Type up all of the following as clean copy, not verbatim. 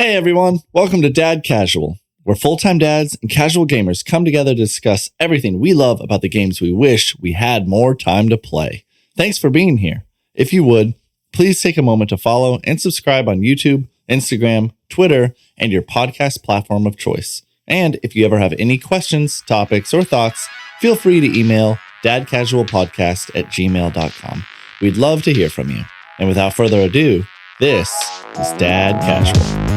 Hey everyone, welcome to Dad Casual, where full-time dads and casual gamers come together to discuss everything we love about the games we wish we had more time to play. Thanks for being here. If you would, please take a moment to follow and subscribe on YouTube, Instagram, Twitter, and your podcast platform of choice. And if you ever have any questions, topics, or thoughts, feel free to email dadcasualpodcast@gmail.com. We'd love to hear from you. And without further ado, this is Dad Casual.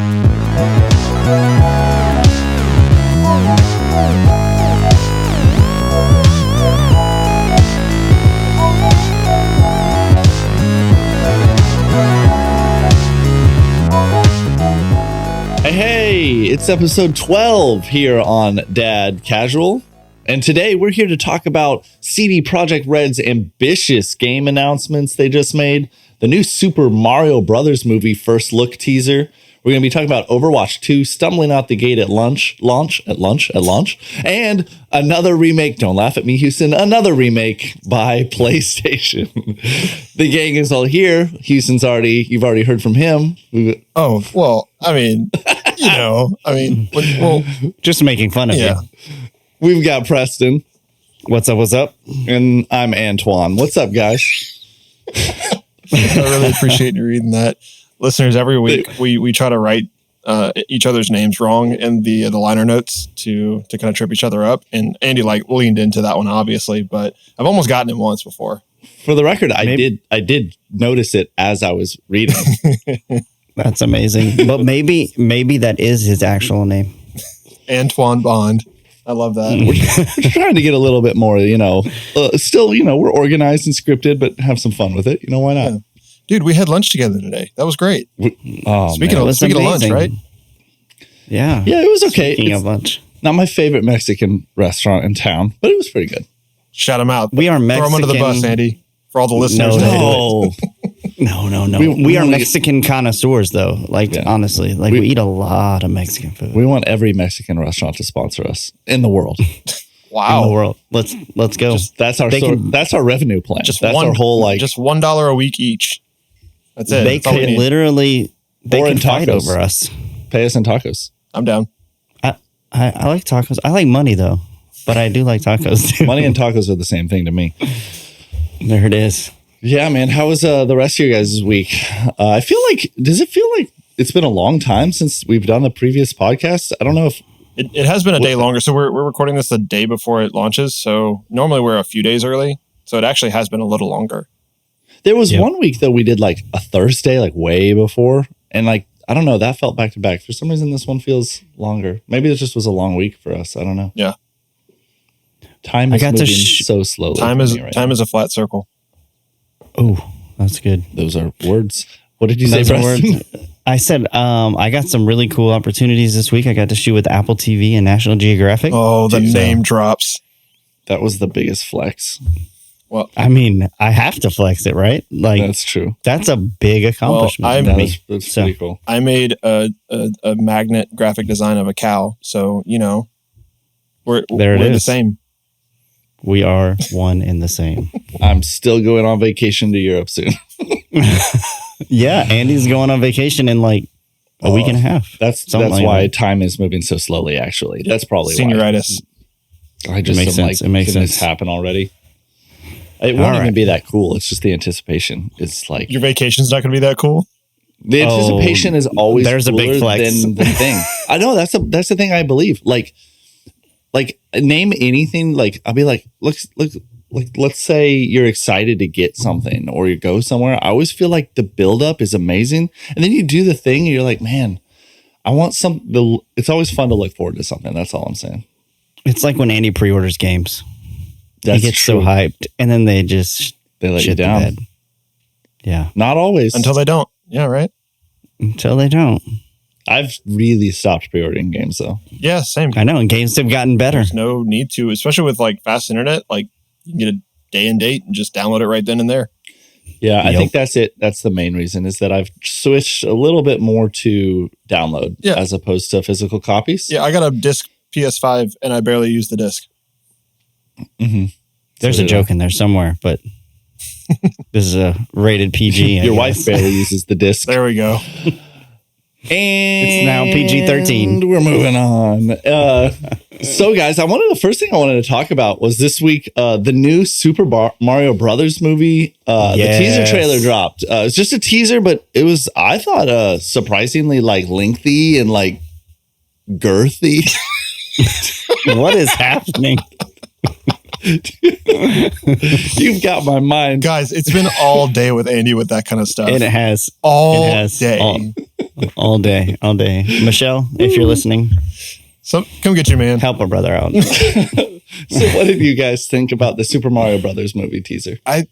Hey, it's episode 12 here on Dad Casual. And today we're here to talk about CD Projekt Red's ambitious game announcements they just made, the new Super Mario Brothers movie first look teaser. We're going to be talking about Overwatch 2 stumbling out the gate at launch, and another remake. Don't laugh at me, Houston. Another remake by PlayStation. The gang is all here. Houston's you've already heard from him. Oh, well, I mean, well, just making fun of you. We've got Preston. What's up? And I'm Antoine. What's up, guys? I really appreciate you reading that. Listeners, every week we try to write each other's names wrong in the liner notes to kind of trip each other up. And Andy leaned into that one, obviously, but I've almost gotten it once before. For the record, I did notice it as I was reading. That's amazing. But maybe that is his actual name. Antoine Bond. I love that. We're trying to get a little bit more, still, we're organized and scripted, but have some fun with it. Why not? Yeah. Dude, we had lunch together today. That was great. Speaking of lunch, right? Yeah. Yeah, it was okay. Speaking of lunch. Not my favorite Mexican restaurant in town, but it was pretty good. Shout them out. We are Mexican. Throw them under the bus, Andy, for all the listeners. No. We are Mexican connoisseurs, though. Honestly, we eat a lot of Mexican food. We want every Mexican restaurant to sponsor us in the world. Wow. In the world. Let's go. That's our revenue plan. Just that's our whole just $1 a week each. That's it. They can literally fight over us. Pay us in tacos. I'm down. I like tacos. I like money though, but I do like tacos too. Money and tacos are the same thing to me. There it is. Yeah, man. How was the rest of your guys' week? Does it feel like it's been a long time since we've done the previous podcast? I don't know if it has been a day longer. So we're recording this the day before it launches. So normally we're a few days early. So it actually has been a little longer. There was 1 week though we did a Thursday, way before, and I don't know, that felt back to back. For some reason, this one feels longer. Maybe it just was a long week for us. I don't know. Yeah, time is moving so slowly. Time is a flat circle. Oh, that's good. Those are words. What did you say, Preston? I said I got some really cool opportunities this week. I got to shoot with Apple TV and National Geographic. Oh, the name drops. That was the biggest flex. Well, I mean, I have to flex it, right? That's true. That's a big accomplishment. That's pretty cool. I made a magnet graphic design of a cow, so we're the same. We are one and the same. I'm still going on vacation to Europe soon. Yeah, Andy's going on vacation in a week and a half. That's why time is moving so slowly. Actually, that's probably senioritis. I just makes sense. It makes sense. This happen already. It won't even be that cool. It's just the anticipation. It's your vacation's not going to be that cool. The anticipation is always there's a big flex than the thing. I know that's the thing. I believe name anything. I'll be let's say you're excited to get something or you go somewhere. I always feel like the buildup is amazing, and then you do the thing, and you're like, man, I want it's always fun to look forward to something. That's all I'm saying. It's like when Andy pre-orders games. He gets so hyped, and then they let you down. Yeah, not always until they don't. Yeah, right. Until they don't. I've really stopped pre-ordering games though. Yeah, same. I know, and games have gotten better. There's no need to, especially with fast internet. You can get a day and date and just download it right then and there. Yeah, I think that's it. That's the main reason is that I've switched a little bit more to download as opposed to physical copies. Yeah, I got a disc PS5 and I barely use the disc. Mm-hmm. There's a joke in there somewhere, but this is a rated PG. Your wife barely uses the disc. There we go. And it's now PG-13. We're moving on. So, guys, the first thing I wanted to talk about was this week, the new Super Mario Brothers movie. The teaser trailer dropped. It's just a teaser, but it was, I thought, surprisingly like lengthy and like girthy. What is happening? You've got my mind, guys. It's been all day with Andy with that kind of stuff. And it has all day. All day. Michelle, if you're listening, so come get your man. Help a brother out. So what did you guys think about the Super Mario Brothers movie teaser? I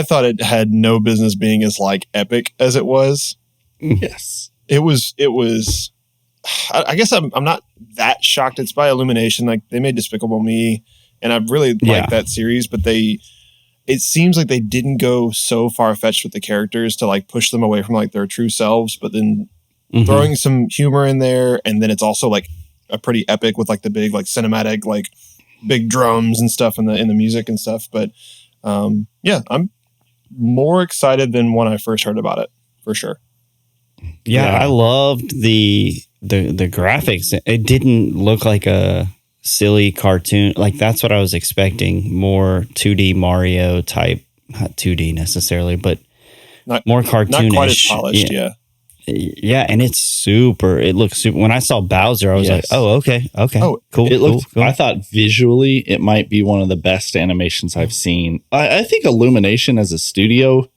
thought it had no business being as like epic as it was. Yes. It was. I guess I'm not that shocked. It's by Illumination. Like they made Despicable Me, and I really like that series, but it seems like they didn't go so far fetched with the characters to like push them away from like their true selves, but then throwing some humor in there, and then it's also like a pretty epic with like the big like cinematic like big drums and stuff in the music and stuff. But I'm more excited than when I first heard about it, for sure. Yeah, I loved the graphics. It didn't look like a silly cartoon. Like that's what I was expecting. More 2D Mario type, not 2D necessarily, but more cartoonish. Not quite as polished, yeah. Yeah, and it looks super. When I saw Bowser, I was like, oh, okay. Oh, cool. It looked cool. I thought visually it might be one of the best animations I've seen. I think Illumination as a studio,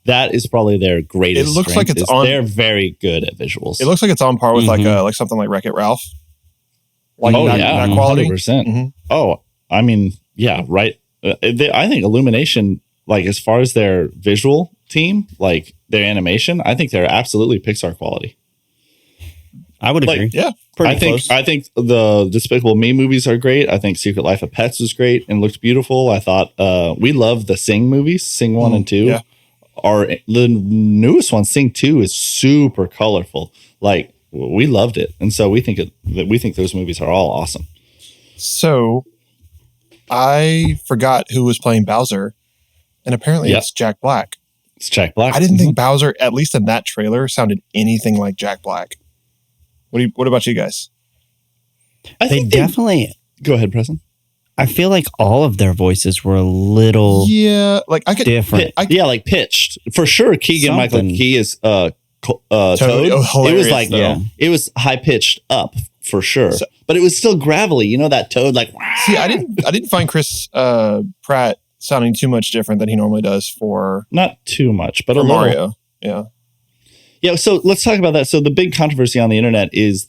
that is probably their greatest. It looks strength, like it's on. They're very good at visuals. It looks like it's on par with like something like Wreck-It Ralph. Like that quality. 100%. Mm-hmm. Oh, I mean, yeah, right. I think Illumination, like as far as their visual team, like their animation, I think they're absolutely Pixar quality. I would agree. Yeah, I think the Despicable Me movies are great. I think Secret Life of Pets was great and looked beautiful. I thought we love the Sing movies, Sing 1 and 2. Yeah. The newest one, Sing 2, is super colorful. Like we loved it, and so we think those movies are all awesome. So I forgot who was playing Bowser, and apparently it's Jack Black. It's Jack Black. I didn't think Bowser, at least in that trailer, sounded anything like Jack Black. What about you guys? I think definitely. Go ahead, Preston. I feel like all of their voices were a little like I could different. Like pitched for sure. Keegan Michael Key is Toad. It was like it was high pitched up for sure, but it was still gravelly. You know that Toad like. See, I didn't find Chris Pratt sounding too much different than he normally does for not too much, but a Mario. Little. Yeah. So let's talk about that. So the big controversy on the internet is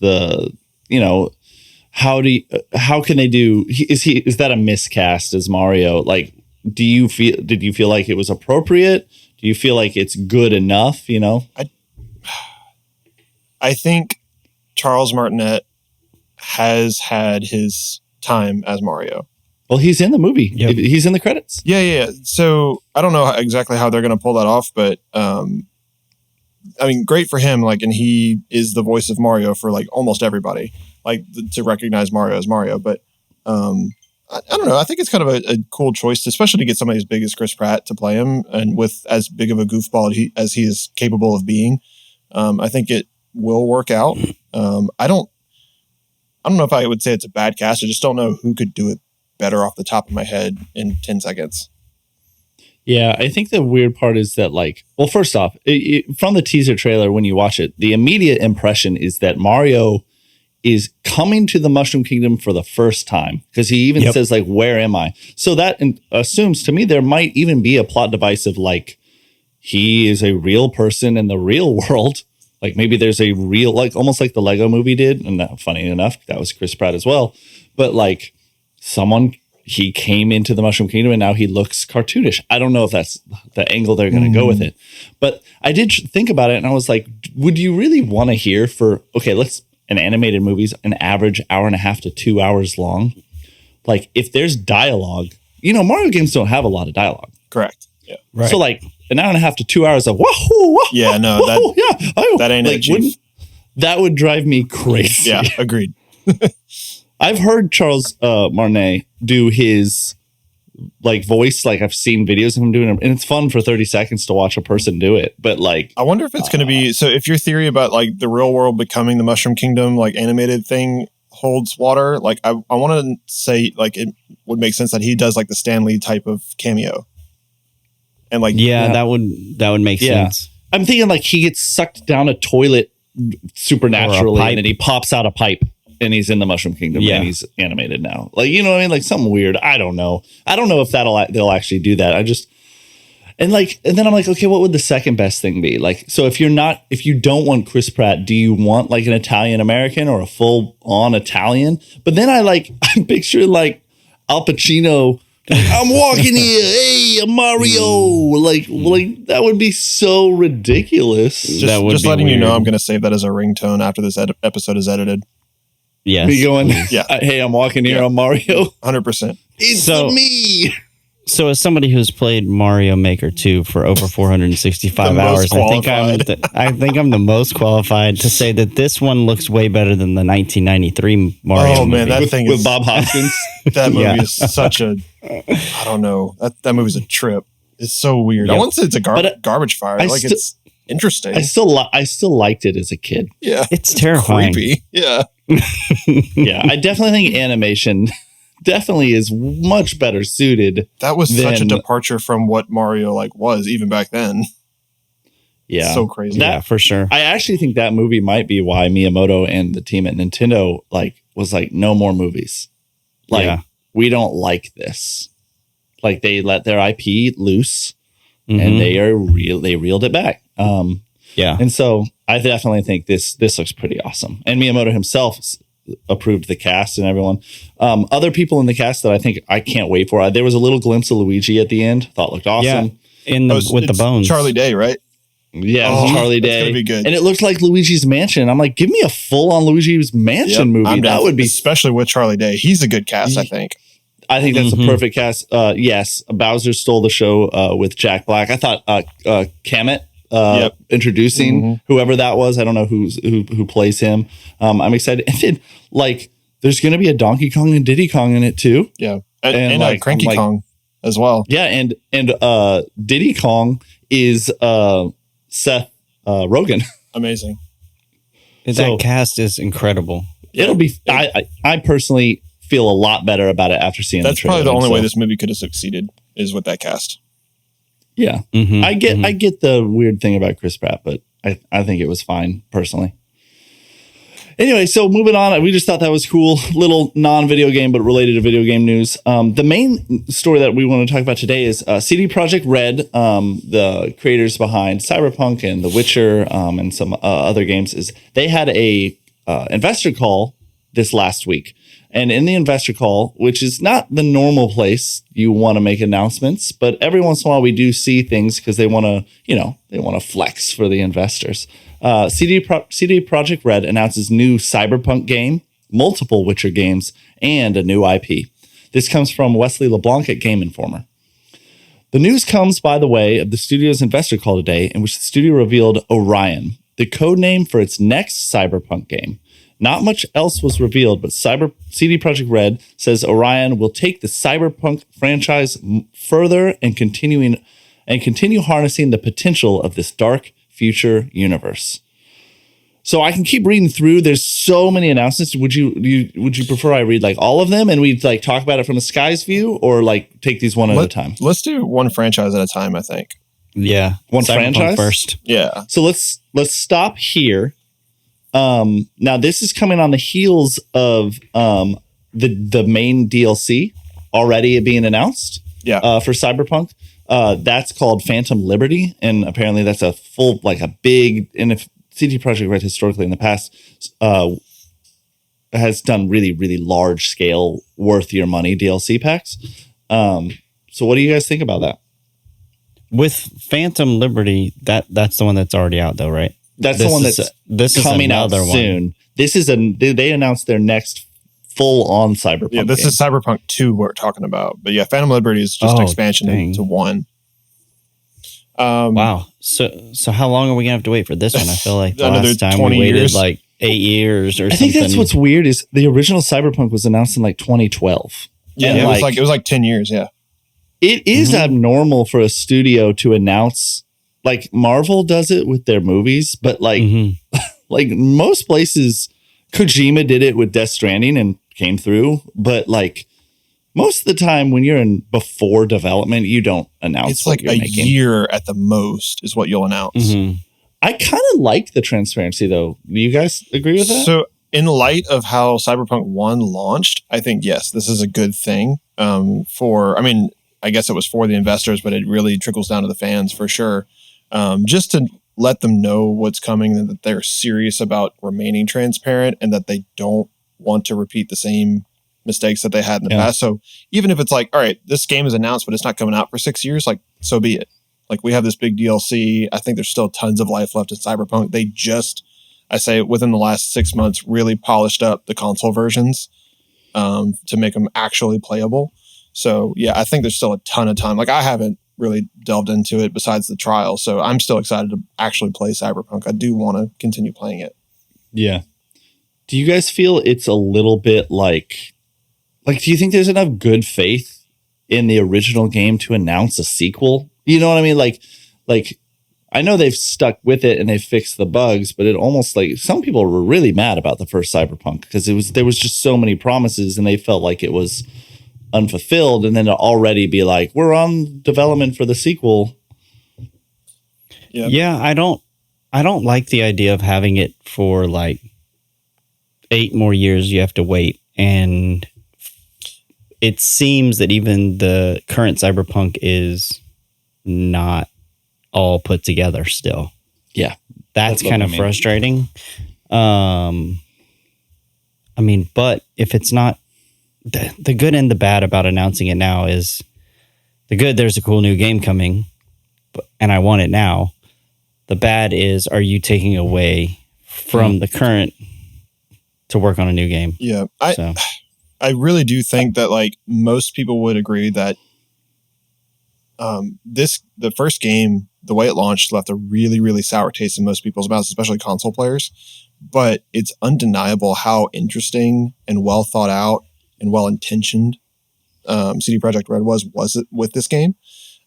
how can they do? Is that a miscast as Mario? Like, did you feel like it was appropriate? Do you feel like it's good enough? I think Charles Martinet has had his time as Mario. Well, he's in the movie. Yep. He's in the credits. Yeah. So I don't know exactly how they're going to pull that off, but I mean, great for him. Like, and he is the voice of Mario for like almost everybody. Like to recognize Mario as Mario, but I don't know. I think it's kind of a cool choice, especially to get somebody as big as Chris Pratt to play him, and with as big of a goofball as he is capable of being. I think it will work out. I don't know if I would say it's a bad cast. I just don't know who could do it better off the top of my head in 10 seconds. Yeah, I think the weird part is that, like, well, first off, from the teaser trailer, when you watch it, the immediate impression is that Mario is coming to the Mushroom Kingdom for the first time, because he even says, like, where am I? So that assumes to me there might even be a plot device of, like, he is a real person in the real world. Like, maybe there's a real, like, almost like the Lego movie did. And funny enough, that was Chris Pratt as well. But, like, he came into the Mushroom Kingdom and now he looks cartoonish. I don't know if that's the angle they're going to go with it. But I did think about it, and I was like, would you really want to hear an animated movie's an average hour and a half to 2 hours long. Like, if there's dialogue, Mario games don't have a lot of dialogue. Correct. Yeah. Right. So, like, an hour and a half to 2 hours of wahoo. Yeah, no, that ain't it. That would drive me crazy. Yeah, agreed. I've heard Charles Martinet do his like voice. Like I've seen videos of him doing it, and it's fun for 30 seconds to watch a person do it. But like, I wonder if it's going to be, so if your theory about like the real world becoming the Mushroom Kingdom, like animated thing holds water, like I want to say like it would make sense that he does like the Stan Lee type of cameo. And like, that would make sense. I'm thinking like he gets sucked down a toilet supernaturally and then he pops out a pipe and he's in the Mushroom Kingdom and he's animated now. Like, you know what I mean? Like something weird. I don't know if they'll actually do that. And then I'm like, okay, what would the second best thing be? Like, so if you don't want Chris Pratt, do you want like an Italian American or a full on Italian? But then I'm picturing like Al Pacino. I'm walking here. Hey, I'm Mario. Like that would be so ridiculous. Just letting you know, I'm going to save that as a ringtone after this episode is edited. Yes. Me going, hey, I'm walking here. I'm Mario. 100%. It's me. So as somebody who's played Mario Maker 2 for over 465 hours, I think I'm the most qualified to say that this one looks way better than the 1993 Mario movie. Man, that thing with Bob Hoskins. That movie is such a, I don't know. That movie's a trip. It's so weird. Yep. I won't say it's a garbage fire. It's interesting. I still liked it as a kid. Yeah. It's terrifying. Creepy. Yeah. Yeah. I definitely think animation definitely is much better suited. That was such a departure from what Mario was even back then. Yeah. So crazy. For sure. I actually think that movie might be why Miyamoto and the team at Nintendo was like, no more movies. We don't like this. Like they let their IP loose and they reeled it back. And so I definitely think this looks pretty awesome. And Miyamoto himself approved the cast and everyone. Other people in the cast that I think I can't wait for. There was a little glimpse of Luigi at the end. Thought looked awesome. Yeah, with the bones. Charlie Day, right? Yeah, Charlie Day. That's gonna be good. And it looked like Luigi's Mansion. I'm like, give me a full-on Luigi's Mansion movie. That would be, especially with Charlie Day. He's a good cast, I think. I think that's a perfect cast. Yes, Bowser stole the show with Jack Black. I thought Kamet introducing whoever that was. I don't know who plays him. I'm excited. And then there's going to be a Donkey Kong and Diddy Kong in it too. Yeah, and Cranky Kong as well. Yeah, and Diddy Kong is Seth Rogen. Amazing. That cast is incredible. It'll be. I personally feel a lot better about it after seeing. That's the trailer. Probably the only way this movie could have succeeded is with that cast. Yeah, I get the weird thing about Chris Pratt, but I think it was fine personally. Anyway, so moving on, we just thought that was cool. Little non-video game, but related to video game news. The main story that we want to talk about today is CD Projekt Red, the creators behind Cyberpunk and The Witcher and some other games. Is they had a investor call this last week. And in the investor call, which is not the normal place you want to make announcements, but every once in a while we do see things because they want to flex for the investors. CD Projekt Red announces new Cyberpunk game, multiple Witcher games, and a new IP. This comes from Wesley LeBlanc at Game Informer. The news comes by the way of the studio's investor call today, in which the studio revealed Orion, the code name for its next Cyberpunk game. Not much else was revealed, but CD Projekt Red says Orion will take the Cyberpunk franchise further and continue harnessing the potential of this dark future universe. So I can keep reading through. There's so many announcements. Would you prefer I read all of them and we talk about it from a sky's view, or take these one at a time? Let's do one franchise at a time, I think. Yeah, one Cyberpunk franchise first. Yeah. So let's stop here. Now this is coming on the heels of the main DLC already being announced. Yeah. For Cyberpunk. That's called Phantom Liberty, and apparently that's a full a big. And if CD Projekt Red historically in the past has done really really large scale worth your money DLC packs. So what do you guys think about that? With Phantom Liberty, that's the one that's already out though, right? That's the one that's coming out soon. This is they announced their next full-on Cyberpunk. Yeah, this is Cyberpunk 2 we're talking about. But yeah, Phantom Liberty is just an expansion into 1. Wow. So how long are we gonna have to wait for this one? I feel like the last time we waited years. 8 years or something. I think that's what's weird is the original Cyberpunk was announced in 2012. Yeah, it was 10 years. Yeah. It is abnormal for a studio to announce, like Marvel does it with their movies, but like like most places, Kojima did it with Death Stranding and came through, but like most of the time when you're in before development, you don't announce. It's like a year at the most is what you'll announce. I kind of like the transparency though. Do you guys agree with that? So in light of how Cyberpunk 1 launched, I think, yes, this is a good thing I guess it was for the investors, but it really trickles down to the fans for sure. Just to let them know what's coming and that they're serious about remaining transparent and that they don't want to repeat the same mistakes that they had in the past. So even if it's like, all right, this game is announced, but it's not coming out for 6 years, like, so be it. Like, we have this big DLC. I think there's still tons of life left in Cyberpunk. They just, I say within the last 6 months, really polished up the console versions to make them actually playable. So yeah, I think there's still a ton of time. Like, I haven't really delved into it besides the trial. So I'm still excited to actually play Cyberpunk. I do want to continue playing it. Yeah. Do you guys feel it's a little bit like, do you think there's enough good faith in the original game to announce a sequel? You know what I mean? Like I know they've stuck with it and they've fixed the bugs, but it almost like some people were really mad about the first Cyberpunk because there was just so many promises and they felt like it was unfulfilled, and then to already be like, we're on development for the sequel. Yeah, I don't like the idea of having it for like 8 more years you have to wait. And it seems that even the current Cyberpunk is not all put together still. Yeah. That's kind of frustrating. But if it's not, the good and the bad about announcing it now is the good, there's a cool new game coming, and I want it now. The bad is, are you taking away from the current to work on a new game? Yeah. I really do think that like most people would agree that the first game, the way it launched, left a really, really sour taste in most people's mouths, especially console players. But it's undeniable how interesting and well thought out and well-intentioned CD Projekt Red was it with this game.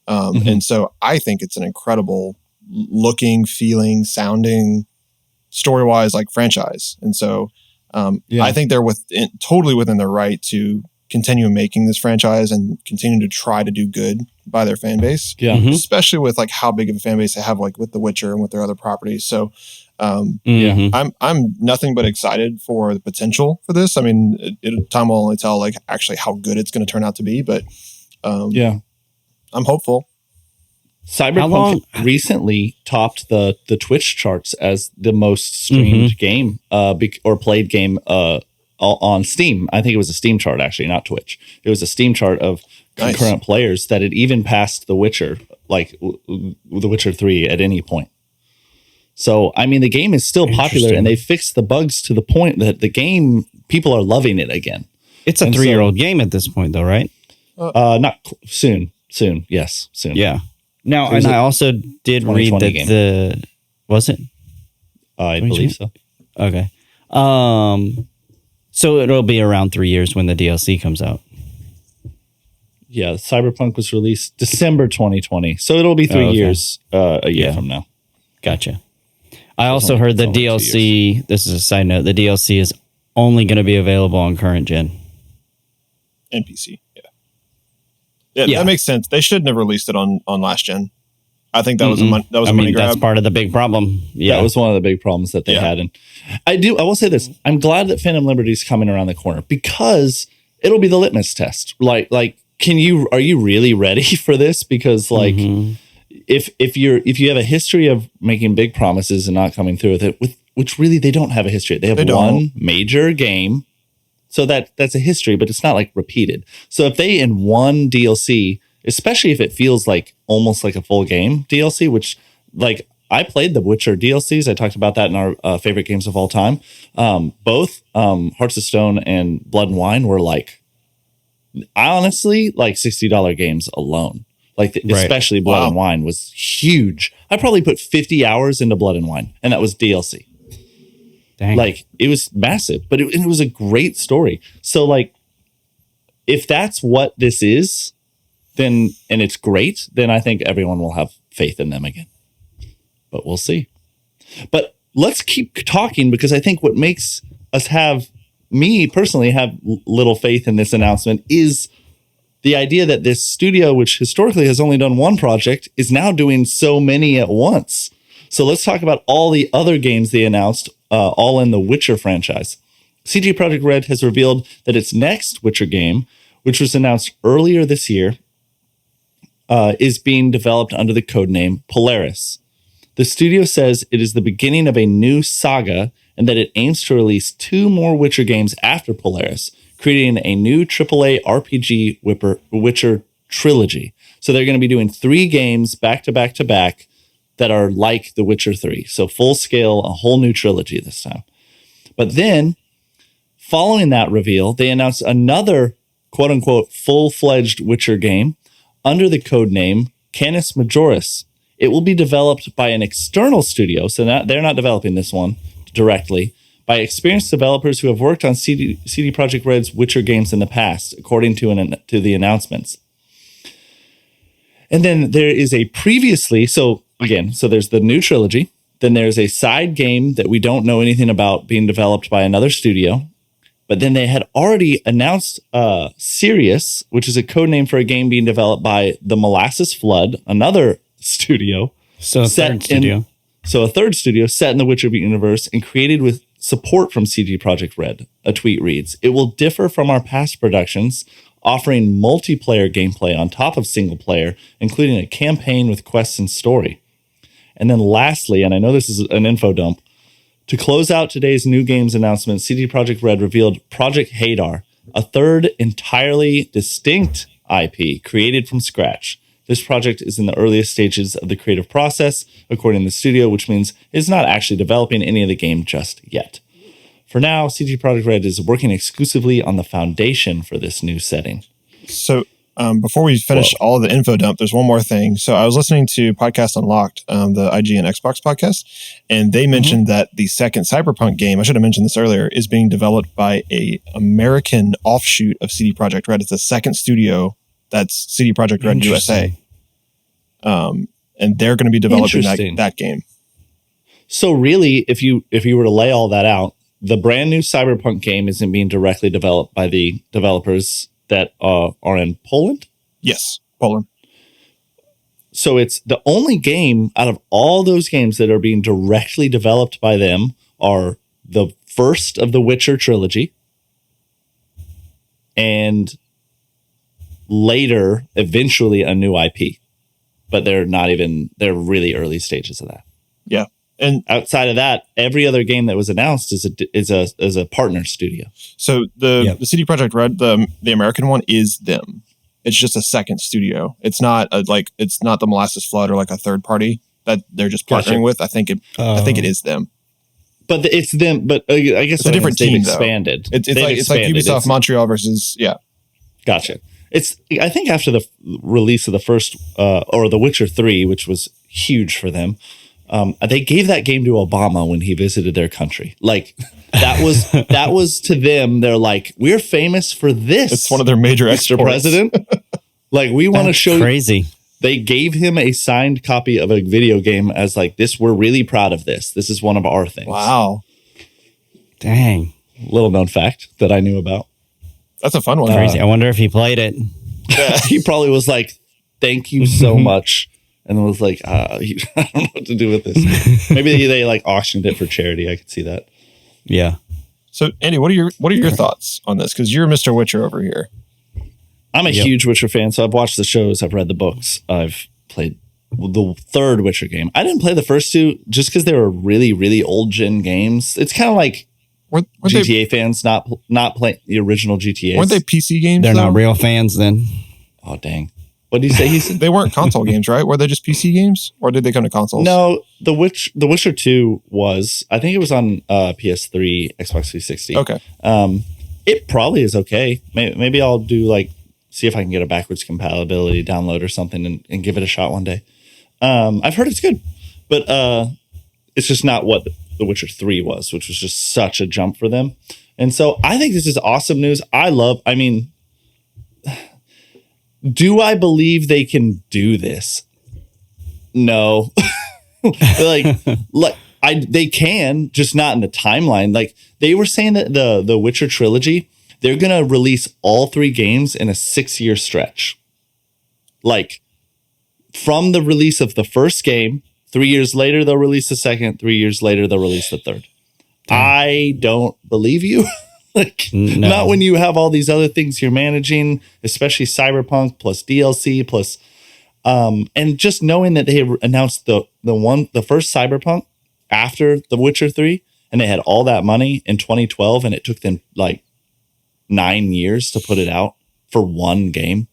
And so I think it's an incredible looking, feeling, sounding, story-wise, like franchise. And so I think they're totally within their right to continue making this franchise and continue to try to do good by their fan base. Yeah. Especially with like how big of a fan base they have, like with The Witcher and with their other properties. So I'm nothing but excited for the potential for this. I mean, time will only tell like actually how good it's going to turn out to be, but I'm hopeful. Cyberpunk recently topped the Twitch charts as the most streamed game or played game on Steam. I think it was a Steam chart, actually, not Twitch. It was a Steam chart of concurrent players that had even passed The Witcher, like The Witcher 3 at any point. So, I mean, the game is still popular and they fixed the bugs to the point that the game, people are loving it again. It's a 3-year-old game at this point, though, right? Not soon. Yes, soon. Yeah. Now, and I also did read that was it? I believe so. Okay. So it'll be around 3 years when the DLC comes out. Yeah, Cyberpunk was released December 2020. So it'll be 3 years a year from now. Gotcha. I also heard the DLC, this is a side note, the DLC is only going to be available on current gen. And PC, yeah, that makes sense. They shouldn't have released it on last gen. I think that was a money grab. That's part of the big problem. Yeah, that was one of the big problems that they had. And I will say this: I'm glad that Phantom Liberty is coming around the corner because it'll be the litmus test. Like, are you really ready for this? Because if you have a history of making big promises and not coming through with it, which really they don't have a history. They have one major game. So that's a history, but it's not like repeated. So if they in one DLC, especially if it feels like almost like a full game DLC, which like I played the Witcher DLCs. I talked about that in our favorite games of all time. Both Hearts of Stone and Blood and Wine were like, honestly, like $60 games alone. Like especially Blood and Wine was huge. I probably put 50 hours into Blood and Wine, and that was DLC. Dang. Like it was massive, but it was a great story. So like, if that's what this is, then and it's great, then I think everyone will have faith in them again. But we'll see. But let's keep talking, because I think what makes us me personally have little faith in this announcement is the idea that this studio, which historically has only done one project, is now doing so many at once. So let's talk about all the other games they announced, all in the Witcher franchise. CD Projekt Red has revealed that its next Witcher game, which was announced earlier this year, is being developed under the codename Polaris. The studio says it is the beginning of a new saga and that it aims to release 2 more Witcher games after Polaris, creating a new AAA RPG Witcher trilogy. So they're going to be doing 3 games back to back to back that are like The Witcher 3. So full scale, a whole new trilogy this time. But then, following that reveal, they announced another quote unquote full-fledged Witcher game under the codename Canis Majoris. It will be developed by an external studio, so they're not developing this one directly, by experienced developers who have worked on CD Projekt Red's Witcher games in the past, according to the announcements. And then there is a previously, so there's the new trilogy, then there's a side game that we don't know anything about being developed by another studio, but then they had already announced Sirius, which is a code name for a game being developed by the Molasses Flood, another studio. So a third studio. A third studio set in the Witcher universe and created with support from CD Projekt Red. A tweet reads, "It will differ from our past productions, offering multiplayer gameplay on top of single player, including a campaign with quests and story." And then lastly, and I know this is an info dump, to close out today's new games announcement, CD Projekt Red revealed Project Hadar, a third entirely distinct IP created from scratch. This project is in the earliest stages of the creative process, according to the studio, which means it's not actually developing any of the game just yet. For now, CD Projekt Red is working exclusively on the foundation for this new setting. So before we finish all of the info dump, there's one more thing. So I was listening to Podcast Unlocked, the IGN Xbox podcast, and they mentioned that the second Cyberpunk game, I should have mentioned this earlier, is being developed by a American offshoot of CD Projekt Red. It's the second studio that's CD Projekt Red USA. And they're going to be developing that game. So really, if you were to lay all that out, the brand new Cyberpunk game isn't being directly developed by the developers that are in Poland? Yes, Poland. So it's the only game out of all those games that are being directly developed by them are the first of the Witcher trilogy, and later, eventually, a new IP. But they're really early stages of that. Yeah. And outside of that, every other game that was announced is a partner studio. So the CD Projekt Red, the American one, is them. It's just a second studio. It's not it's not the Molasses Flood or like a third party that they're just partnering with. I think it is them. But it's them. But I guess it's a different team. Expanded. It's like Ubisoft Montreal versus Gotcha. I think after the release of the first or The Witcher 3, which was huge for them. They gave that game to Obama when he visited their country. Like that was to them. They're like, we're famous for this. It's one of their major Mr. President. Like we want to show crazy. They gave him a signed copy of a video game as like this. We're really proud of this. This is one of our things. Wow. Dang. Little known fact that I knew about. That's a fun one. Crazy. I wonder if he played it. He probably was like, "Thank you so much." And was like, I don't know what to do with this. Maybe they like auctioned it for charity. I could see that. Yeah. So, Andy, what are your thoughts on this? Because you're Mr. Witcher over here. I'm a huge Witcher fan, so I've watched the shows, I've read the books, I've played the third Witcher game. I didn't play the first two just because they were really, really old gen games. It's kind of like GTA fans not playing the original GTA. Weren't they PC games? They're not real fans then. Oh dang. What did he say? They weren't console games, right? Were they just PC games, or did they come to consoles? No, The Witcher 2 was. I think it was on PS3, Xbox 360. Okay. It probably is okay. Maybe I'll do see if I can get a backwards compatibility download or something and give it a shot one day. I've heard it's good, but it's just not what The Witcher 3 was, which was just such a jump for them. And so I think this is awesome news. Do I believe they can do this? No. like they can, just not in the timeline. Like they were saying that the Witcher trilogy, they're gonna release all 3 games in a 6-year stretch. Like from the release of the first game, 3 years later they'll release the second, 3 years later they'll release the third. Damn. I don't believe you. Like not when you have all these other things you're managing, especially Cyberpunk plus DLC plus and just knowing that they announced the first Cyberpunk after The Witcher 3, and they had all that money in 2012, and it took them like 9 years to put it out for one game.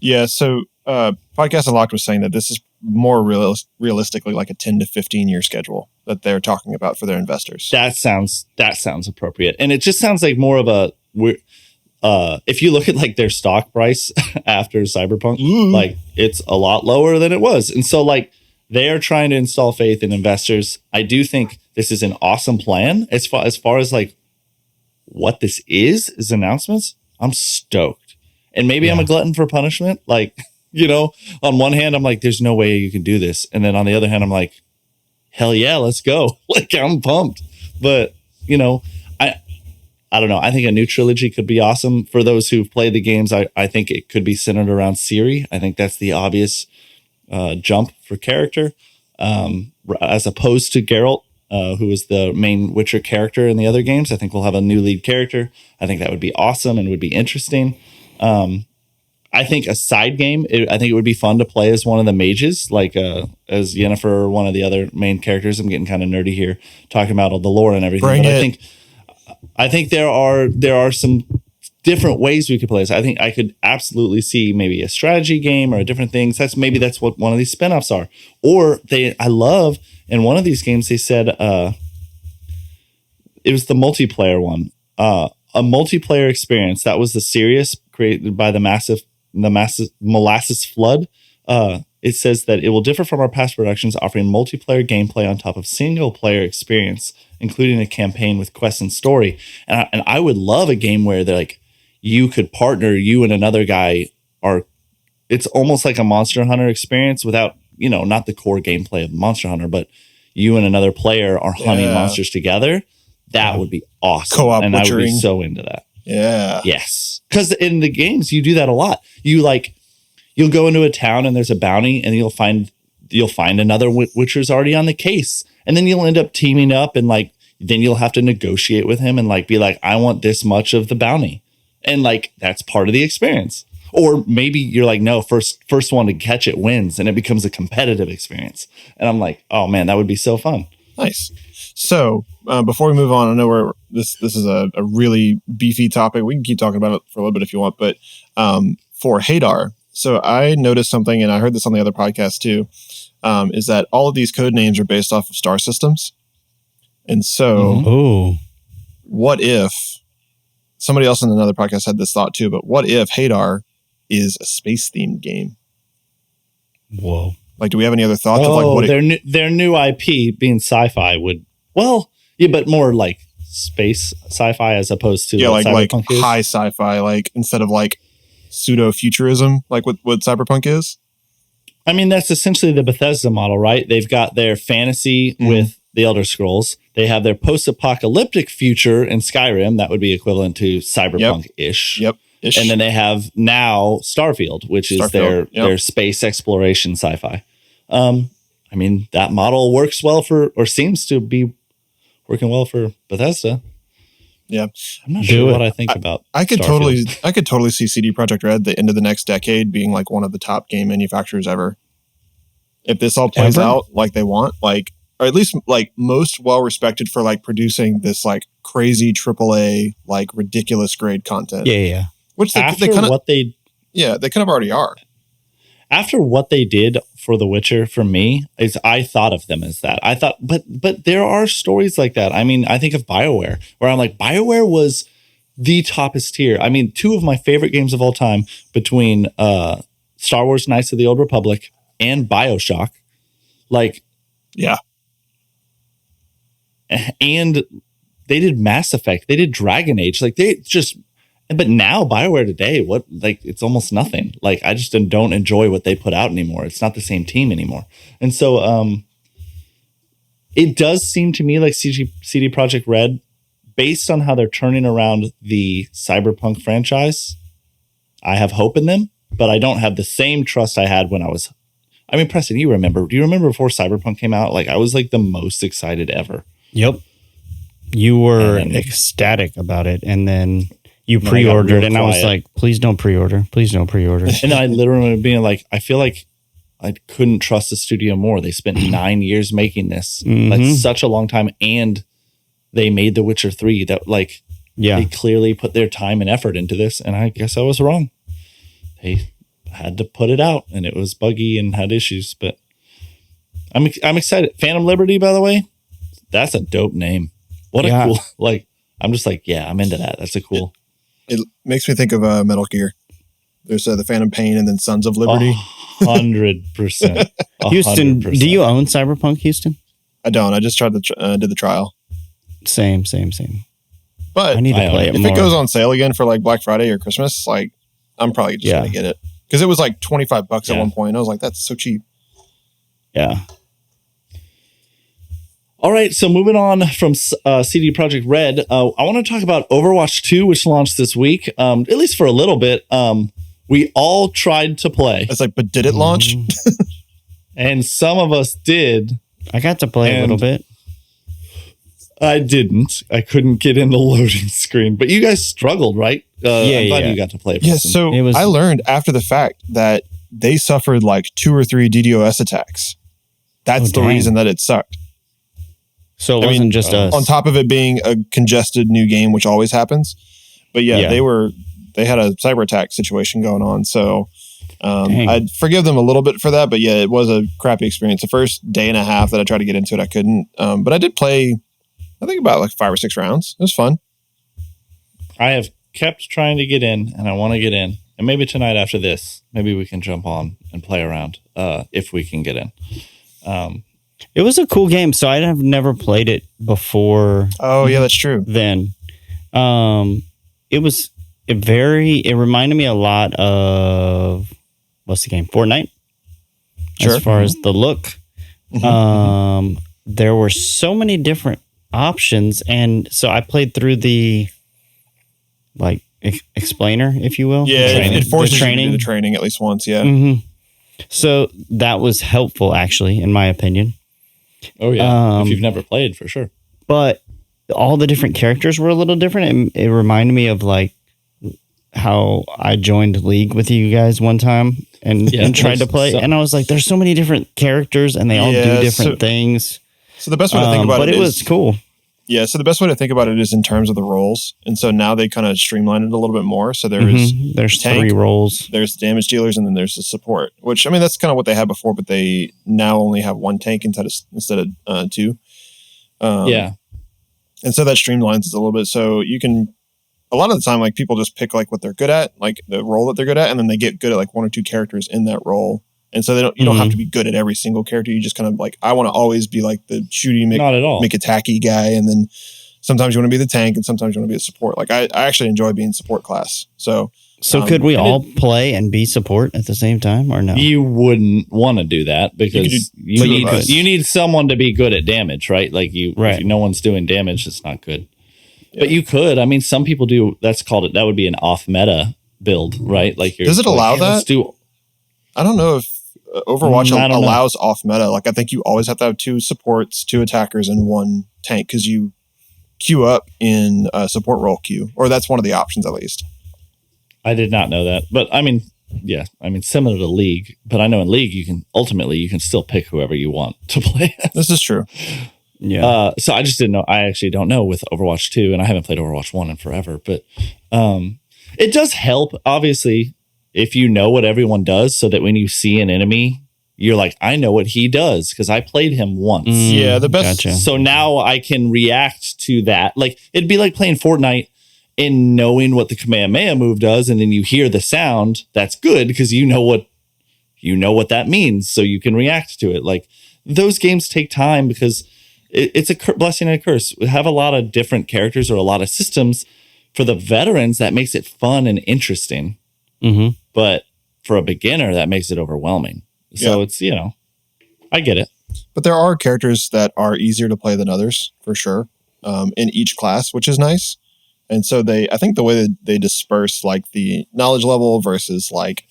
Yeah, so Podcast Unlocked was saying that this is more realistically like a 10 to 15 year schedule that they're talking about for their investors. That sounds appropriate. And it just sounds like more of a if you look at like their stock price after Cyberpunk, like it's a lot lower than it was. And so like they are trying to install faith in investors. I do think this is an awesome plan as far as like what this is announcements. I'm stoked. And maybe I'm a glutton for punishment. Like, you know, on one hand, I'm like, there's no way you can do this. And then on the other hand, I'm like, hell yeah, let's go. Like I'm pumped. But, you know, I don't know. I think a new trilogy could be awesome for those who've played the games. I think it could be centered around Ciri. I think that's the obvious jump for character, as opposed to Geralt, who was the main Witcher character in the other games. I think we'll have a new lead character. I think that would be awesome and would be interesting. I think a side game, I think it would be fun to play as one of the mages, like as Yennefer or one of the other main characters. I'm getting kind of nerdy here, talking about all the lore and everything. I think there are some different ways we could play this. I think I could absolutely see maybe a strategy game or different things. That's what one of these spinoffs are. Or I love in one of these games they said it was the multiplayer one, a multiplayer experience. That was the series created by the massive Molasses Flood. It says that it will differ from our past productions, offering multiplayer gameplay on top of single player experience, including a campaign with quests and story. And I would love a game where they're like, you could partner, you and another guy it's almost like a Monster Hunter experience without, you know, not the core gameplay of Monster Hunter, but you and another player are hunting monsters together. That would be awesome. Co-op and butchering. I would be so into that. Yeah. Yes. Because in the games, you do that a lot. You'll go into a town and there's a bounty and you'll find another Witcher's already on the case. And then you'll end up teaming up and like, then you'll have to negotiate with him and like, be like, I want this much of the bounty. And like, that's part of the experience. Or maybe you're like, no, first one to catch it wins. And it becomes a competitive experience. And I'm like, oh man, that would be so fun. Nice. So before we move on, I know this is a really beefy topic. We can keep talking about it for a little bit if you want, but for Hadar. So I noticed something, and I heard this on the other podcast too, is that all of these code names are based off of star systems. And so what if somebody else in another podcast had this thought too, but what if Hadar is a space themed game? Whoa. Like, do we have any other thoughts of like what their new IP being sci-fi would, but more like space sci-fi as opposed to like Cyberpunk is. High sci-fi, like instead of like pseudo futurism, like what Cyberpunk is. I mean, that's essentially the Bethesda model, right? They've got their fantasy with the Elder Scrolls. They have their post-apocalyptic future in Skyrim. That would be equivalent to Cyberpunk-ish. Yep. And then they have now Starfield, which is their space exploration sci-fi. I mean, that model works well or seems to be working well for Bethesda. Yeah. I'm not sure what I think about I could Starfield. totally see CD Projekt Red the end of the next decade being like one of the top game manufacturers ever. If this all plays out like they want, like, or at least like most well respected for like producing this like crazy AAA, like ridiculous grade content. Yeah. Which they kind of already are. After what they did for The Witcher, for me, is I thought of them as that. I thought, but there are stories like that. I mean, I think of BioWare, where I'm like, BioWare was the toppest tier. I mean, two of my favorite games of all time between Star Wars Knights of the Old Republic and BioShock. Like, yeah. And they did Mass Effect. They did Dragon Age. Like, they just But now BioWare today, it's almost nothing. Like, I just don't enjoy what they put out anymore. It's not the same team anymore. And so it does seem to me like CD Projekt Red, based on how they're turning around the Cyberpunk franchise, I have hope in them, but I don't have the same trust I had when Preston, do you remember before Cyberpunk came out? Like, I was like the most excited ever. Yep. You were ecstatic about it. And then you pre-ordered and I was like, please don't pre-order. Please don't pre-order. And then I literally remember being like, I feel like I couldn't trust the studio more. They spent 9 years making this. That's such a long time. And they made The Witcher 3 that they clearly put their time and effort into this. And I guess I was wrong. They had to put it out and it was buggy and had issues, but I'm excited. Phantom Liberty, by the way, that's a dope name. What a cool, I'm just like, yeah, I'm into that. That's a cool. It makes me think of Metal Gear. There's the Phantom Pain and then Sons of Liberty. 100%. Houston, do you own Cyberpunk, Houston? I don't. I just tried did the trial. Same. But I need to play it if more. it goes on sale again for like Black Friday or Christmas, like I'm probably just gonna get it because it was like $25 at one point. I was like, that's so cheap. Yeah. All right, so moving on from CD Projekt Red, I want to talk about Overwatch 2, which launched this week, at least for a little bit. We all tried to play. It's like, but did it launch? And some of us did. I got to play a little bit. I didn't. I couldn't get in the loading screen. But you guys struggled, right? I'm glad you got to play. Yeah, so I learned after the fact that they suffered like 2 or 3 DDoS attacks. That's the reason that it sucked. So it wasn't just us. On top of it being a congested new game, which always happens. But they had a cyber attack situation going on. So I'd forgive them a little bit for that. But yeah, it was a crappy experience. The first day and a half that I tried to get into it, I couldn't. But I did play, I think about like 5 or 6 rounds. It was fun. I have kept trying to get in and I want to get in. And maybe tonight after this, maybe we can jump on and play around if we can get in. It was a cool game, so I have never played it before. Oh, yeah, that's true. Then, it reminded me a lot of, what's the game? Fortnite? Sure. As far as the look. There were so many different options, and so I played through the, explainer, if you will. Yeah, it forces you to do the training at least once, yeah. Mm-hmm. So that was helpful, actually, in my opinion. Oh, yeah. If you've never played, for sure. But all the different characters were a little different. And it reminded me of how I joined League with you guys one time and tried to play. And I was like, there's so many different characters and they all do different things. So the best way to think about it is... But it was cool. Yeah, so the best way to think about it is in terms of the roles. And so now they kind of streamlined it a little bit more. So there's tank, 3 roles. There's damage dealers, and then there's the support, which, I mean, that's kind of what they had before, but they now only have 1 tank instead of 2. Yeah. And so that streamlines it a little bit. So you can, a lot of the time, like people just pick like what they're good at, like the role that they're good at, and then they get good at like 1 or 2 characters in that role. And so you don't have to be good at every single character. You just kind of like, I want to always be like the shooty, make attacky guy. And then sometimes you want to be the tank and sometimes you want to be a support. Like I actually enjoy being support class. So could we all play and be support at the same time or no? You wouldn't want to do that because you need someone to be good at damage, right? Like if no one's doing damage, it's not good. Yeah. But you could, I mean, some people do, that would be an off meta build, right? Like does it allow that? I don't know if Overwatch allows off meta. Like I think you always have to have 2 supports, 2 attackers, and 1 tank because you queue up in a support role queue, or that's one of the options at least. I did not know that, but I mean, similar to League. But I know in League you can still pick whoever you want to play. This is true. Yeah. So I just didn't know. I actually don't know with Overwatch 2, and I haven't played Overwatch 1 in forever. But it does help, obviously, if you know what everyone does, so that when you see an enemy, you're like, I know what he does because I played him once. Yeah, the best. Gotcha. So now I can react to that. Like it'd be like playing Fortnite and knowing what the Kamehameha move does, and then you hear the sound. That's good because you know what that means, so you can react to it. Like those games take time because it's a blessing and a curse. We have a lot of different characters or a lot of systems, for the veterans, that makes it fun and interesting. Mm-hmm. But for a beginner, that makes it overwhelming. So it's, I get it. But there are characters that are easier to play than others, for sure, in each class, which is nice. And so I think the way that they disperse like the knowledge level versus like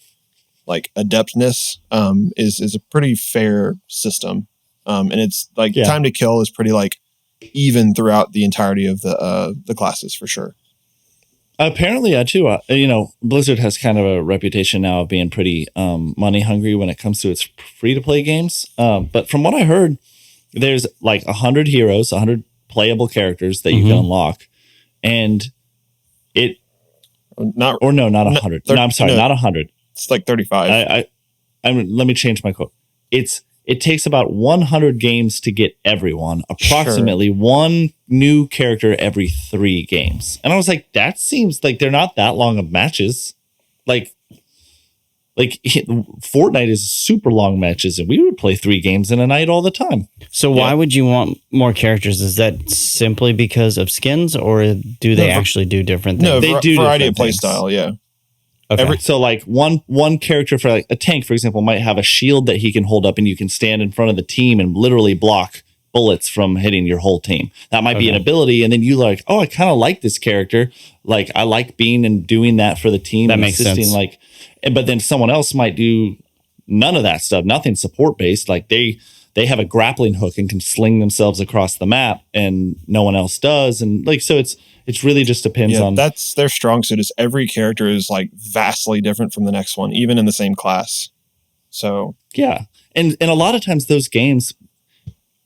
adeptness is a pretty fair system. And it's like time to kill is pretty like even throughout the entirety of the classes, for sure. Apparently, too, Blizzard has kind of a reputation now of being pretty money hungry when it comes to its free-to-play games. But from what I heard, there's like 100 heroes, 100 playable characters that you can unlock. And not 100. I'm sorry, not 100. It's like 35. Let me change my quote. It takes about 100 games to get everyone, approximately one new character every 3 games. And I was like, that seems like they're not that long of matches. Like Fortnite is super long matches, and we would play 3 games in a night all the time. So why would you want more characters? Is that simply because of skins, or do they actually do different things? No, they do variety of things. playstyle, yeah. Okay. So like one character for like a tank, for example, might have a shield that he can hold up and you can stand in front of the team and literally block bullets from hitting your whole team. That might be an ability. And then you like, oh, I kind of like this character. Like I like being and doing that for the team. That and makes sense. But then someone else might do none of that stuff, nothing support based. Like they have a grappling hook and can sling themselves across the map and no one else does. And like, so it's really just depends on. That's their strong suit. Is every character is like vastly different from the next one, even in the same class. So yeah, and a lot of times those games,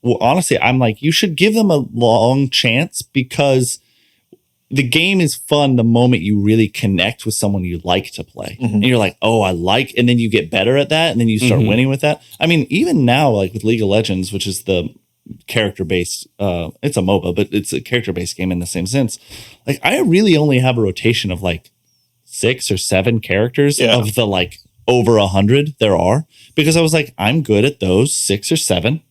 well, honestly, I'm like, you should give them a long chance because the game is fun the moment you really connect with someone you like to play, and you're like, oh, and then you get better at that, and then you start winning with that. I mean, even now, like with League of Legends, which is the character-based, it's a MOBA, but it's a character-based game in the same sense. Like I really only have a rotation of like 6 or 7 characters of the like over 100 there are, because I was like, I'm good at those 6 or 7,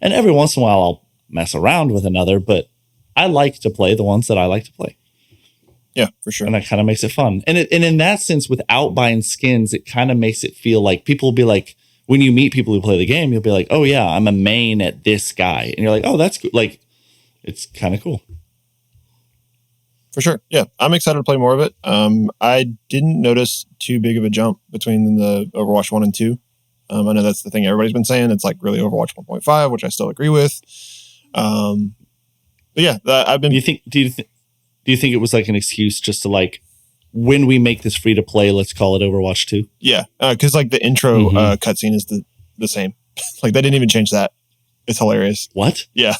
and every once in a while I'll mess around with another, but I like to play the ones that I like to play. Yeah, for sure. And that kind of makes it fun. And in that sense, without buying skins, it kind of makes it feel like people will be like, when you meet people who play the game, you'll be like, oh yeah, I'm a main at this guy. And you're like, oh, that's good. Like, it's kind of cool. For sure. Yeah. I'm excited to play more of it. I didn't notice too big of a jump between the Overwatch 1 and 2. I know that's the thing everybody's been saying. It's like really Overwatch 1.5, which I still agree with. But yeah, I've been... Do you think it was like an excuse just to like, when we make this free to play, let's call it Overwatch 2? Yeah, because like the intro cutscene is the same. Like they didn't even change that. It's hilarious. What? Yeah.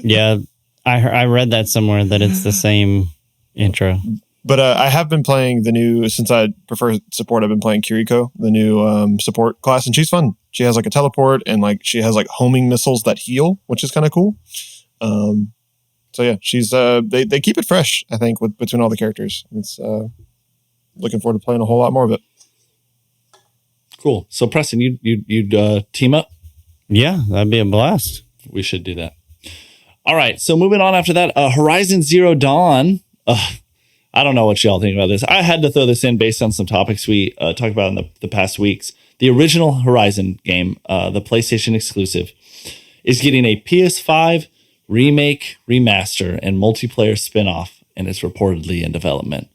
Yeah, I read that somewhere that it's the same intro. But I have been playing the new, since I prefer support, I've been playing Kiriko, the new support class, and she's fun. She has like a teleport and like she has like homing missiles that heal, which is kind of cool. So yeah, she's they keep it fresh, I think, between all the characters. It's looking forward to playing a whole lot more of it. Cool. So Preston, you'd team up? Yeah, that'd be a blast. We should do that. All right. So moving on after that, Horizon Zero Dawn. I don't know what y'all think about this. I had to throw this in based on some topics we talked about in the past weeks. The original Horizon game, the PlayStation exclusive, is getting a PS5 remake, remaster, and multiplayer spinoff, and it's reportedly in development.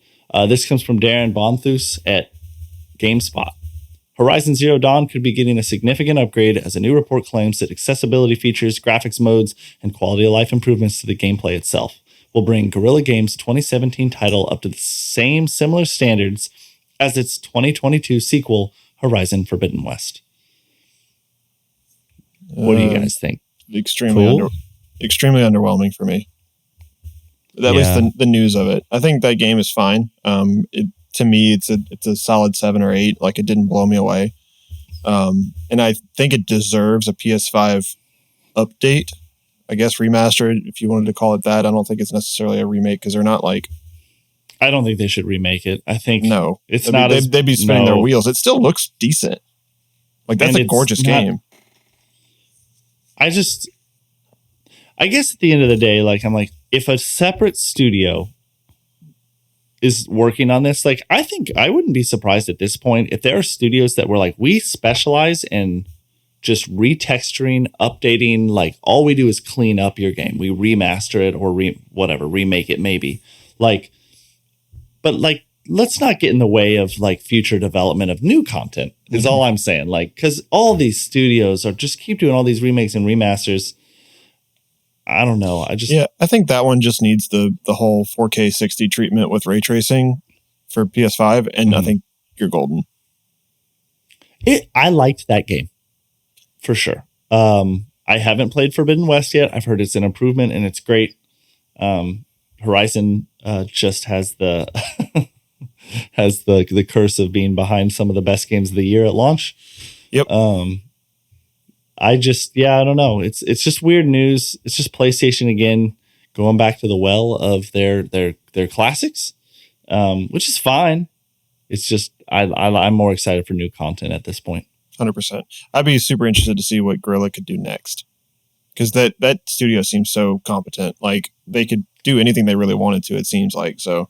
This comes from Darren Bonthus at GameSpot. Horizon Zero Dawn could be getting a significant upgrade, as a new report claims that accessibility features, graphics modes, and quality of life improvements to the gameplay itself will bring Guerrilla Games' 2017 title up to the same similar standards as its 2022 sequel, Horizon Forbidden West. What do you guys think? Extremely underwhelming for me. At least the news of it. I think that game is fine. To me, it's a solid 7 or 8. Like, it didn't blow me away. And I think it deserves a PS5 update. I guess remastered, if you wanted to call it that. I don't think it's necessarily a remake, because they're not like... I don't think they should remake it. I think it's not. They'd be spinning their wheels. It still looks decent. Like, that's a gorgeous game. I guess at the end of the day, like, I'm like, if a separate studio is working on this. Like, I think I wouldn't be surprised at this point if there are studios that were like, we specialize in just retexturing, updating. Like, all we do is clean up your game. We remaster it or remake it maybe. Like, but like, let's not get in the way of like future development of new content is all I'm saying. Like, because all these studios are just keep doing all these remakes and remasters. I don't know. I think that one just needs the whole 4K 60 treatment with ray tracing for PS5, and I think you're golden. I liked that game for sure. I haven't played Forbidden West yet. I've heard it's an improvement and it's great. Horizon just has the has the curse of being behind some of the best games of the year at launch. Yep. I don't know. It's just weird news. It's just PlayStation again going back to the well of their classics, which is fine. It's just I'm more excited for new content at this point. 100%. I'd be super interested to see what Guerrilla could do next, because that studio seems so competent. Like, they could do anything they really wanted to. It seems like so.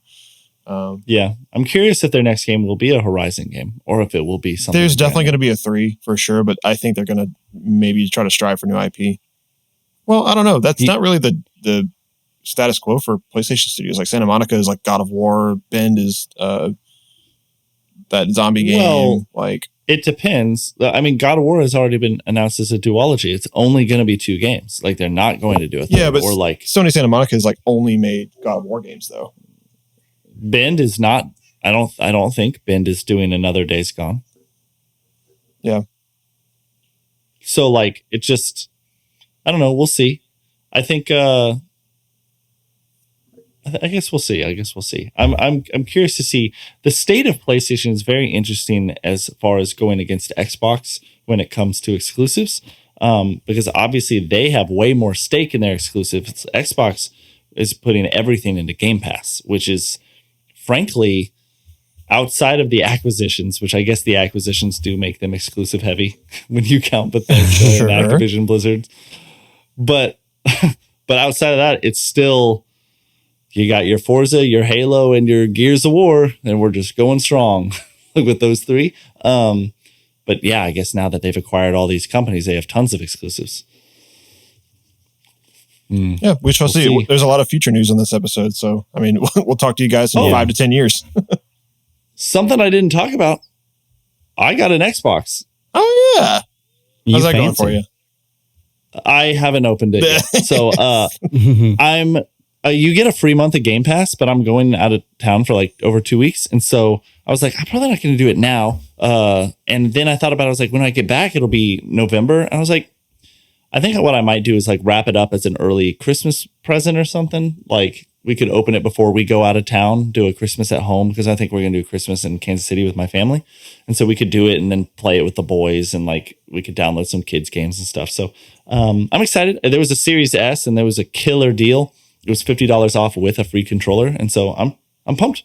Yeah, I'm curious if their next game will be a Horizon game or if it will be something. There's definitely going to be a 3 for sure, but I think they're going to maybe try to strive for new IP. Well, I don't know. That's not really the status quo for PlayStation studios. Like, Santa Monica is like God of War. Bend is that zombie game. Well, like, it depends. I mean, God of War has already been announced as a duology. It's only going to be 2 games. Like, they're not going to do a third. Yeah, but or like Sony Santa Monica has like only made God of War games though. Bend is not. I don't think Bend is doing another Days Gone. Yeah. So like, it just, I don't know. We'll see. I think. I guess we'll see. I'm curious to see. The state of PlayStation is very interesting as far as going against Xbox when it comes to exclusives, because obviously they have way more stake in their exclusives. Xbox is putting everything into Game Pass, which is, frankly, outside of the acquisitions, which I guess the acquisitions do make them exclusive heavy when you count Bethesda and Activision Blizzard. But outside of that, it's still, you got your Forza, your Halo, and your Gears of War, and we're just going strong with those 3. But yeah, I guess now that they've acquired all these companies, they have tons of exclusives. Yeah, we shall see. There's a lot of future news on this episode, so I mean, we'll talk to you guys in 5 to 10 years. Something I didn't talk about. I got an Xbox. Oh yeah, how's that going for you? I haven't opened it yet. So I'm. You get a free month of Game Pass, but I'm going out of town for like over 2 weeks, and so I was like, I'm probably not going to do it now. And then I thought about it. I was like, when I get back, it'll be November. And I was like, I think what I might do is like wrap it up as an early Christmas present or something. Like, we could open it before we go out of town, do a Christmas at home, because I think we're going to do Christmas in Kansas City with my family. And so we could do it and then play it with the boys, and like we could download some kids games and stuff. So I'm excited. There was a Series S and there was a killer deal. It was $50 off with a free controller. And so I'm pumped.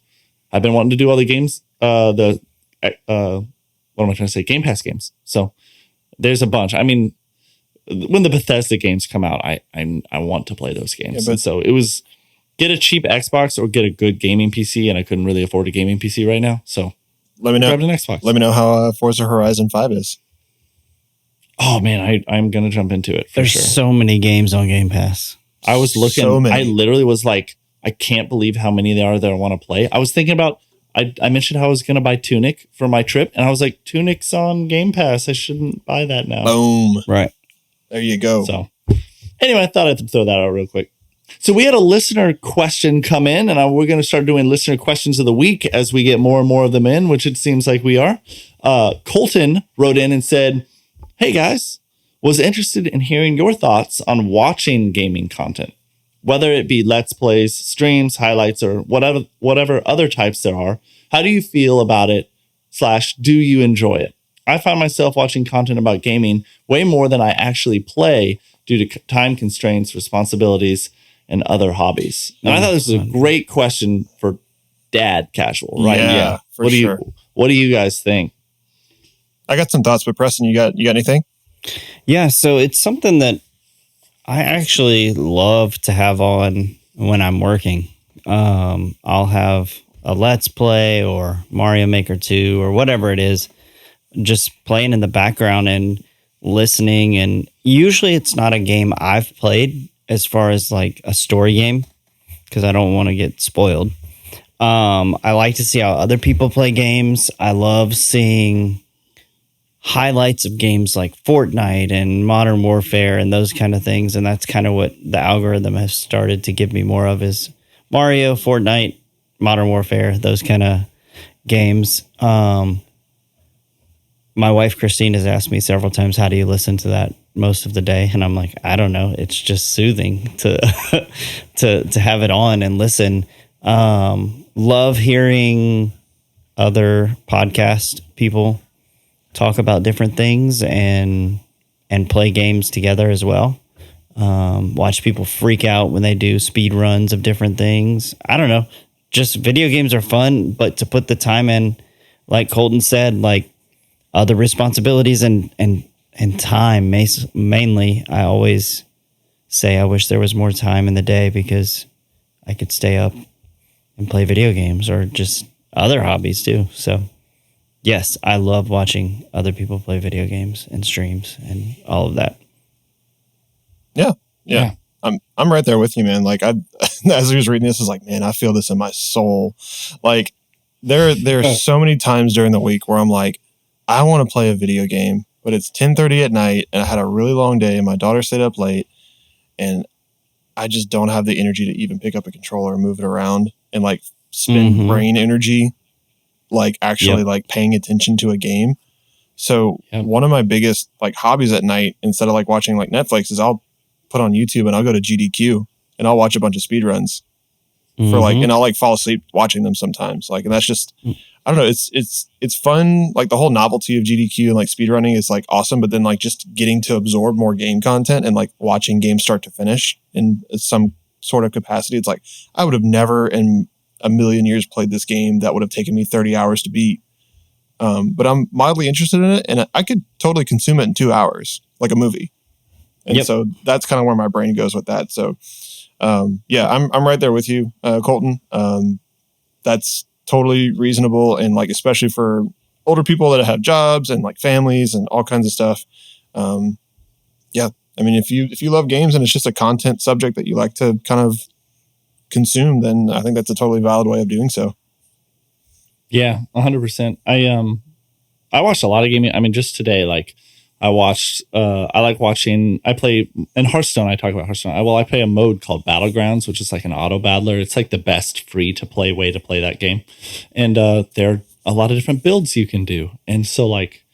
I've been wanting to do all the games, what am I trying to say? Game Pass games. So there's a bunch. I mean, when the Bethesda games come out, I want to play those games. Yeah, and so it was get a cheap Xbox or get a good gaming PC, and I couldn't really afford a gaming PC right now. So let me know. Grabbed an Xbox. Let me know how Forza Horizon 5 is. Oh man, I'm gonna jump into it. There's so many games on Game Pass. I was looking. I literally was like, I can't believe how many there are that I want to play. I was thinking about. I mentioned how I was going to buy Tunic for my trip, and I was like, Tunic's on Game Pass. I shouldn't buy that now. Boom. Right. There you go. So anyway, I thought I'd throw that out real quick. So we had a listener question come in, and we're going to start doing listener questions of the week as we get more and more of them in, which it seems like we are. Colton wrote in and said, hey guys, was interested in hearing your thoughts on watching gaming content, whether it be Let's Plays, streams, highlights, or whatever other types there are. How do you feel about it / do you enjoy it? I find myself watching content about gaming way more than I actually play due to time constraints, responsibilities, and other hobbies. And I thought this was a great question for dad casual, right? Yeah, for sure. What do you guys think? I got some thoughts, but Preston, you got anything? Yeah, so it's something that I actually love to have on when I'm working. I'll have a Let's Play or Mario Maker 2 or whatever it is, just playing in the background and listening. And usually it's not a game I've played as far as like a story game, because I don't want to get spoiled. I like to see how other people play games. I love seeing highlights of games like Fortnite and Modern Warfare and those kind of things. And that's kind of what the algorithm has started to give me more of, is Mario, Fortnite, Modern Warfare, those kind of games. My wife, Christine, has asked me several times, how do you listen to that most of the day? And I'm like, I don't know. It's just soothing to to have it on and listen. Love hearing other podcast people talk about different things and play games together as well. Watch people freak out when they do speed runs of different things. I don't know. Just video games are fun, but to put the time in, like Colton said, like other responsibilities and time, mainly, I always say I wish there was more time in the day because I could stay up and play video games or just other hobbies too. So yes, I love watching other people play video games and streams and all of that. Yeah. I'm right there with you, man. Like as I was reading this, I was like, man, I feel this in my soul. Like there are so many times during the week where I'm like, I want to play a video game, but it's 10:30 at night and I had a really long day and my daughter stayed up late and I just don't have the energy to even pick up a controller and move it around and like spend brain energy, like actually like paying attention to a game. So one of my biggest like hobbies at night, instead of like watching like Netflix, is I'll put on YouTube and I'll go to GDQ and I'll watch a bunch of speedruns for like, and I'll like fall asleep watching them sometimes. Like, and that's just, I don't know. It's fun. Like the whole novelty of GDQ and like speedrunning is like awesome, but then like just getting to absorb more game content and like watching games start to finish in some sort of capacity. It's like, I would have never in a million years played this game that would have taken me 30 hours to beat. But I'm mildly interested in it and I could totally consume it in 2 hours, like a movie. And so that's kind of where my brain goes with that. So, yeah, I'm right there with you, Colton. That's totally reasonable. And like, especially for older people that have jobs and like families and all kinds of stuff. Yeah. I mean, if you love games and it's just a content subject that you like to kind of consume, then I think that's a totally valid way of doing so. Yeah, 100%. I watched a lot of gaming. I mean, just today, like I watched, I like watching, I play in Hearthstone. I talk about Hearthstone. I play a mode called Battlegrounds, which is like an auto battler. It's like the best free to play way to play that game. And there are a lot of different builds you can do. And so like,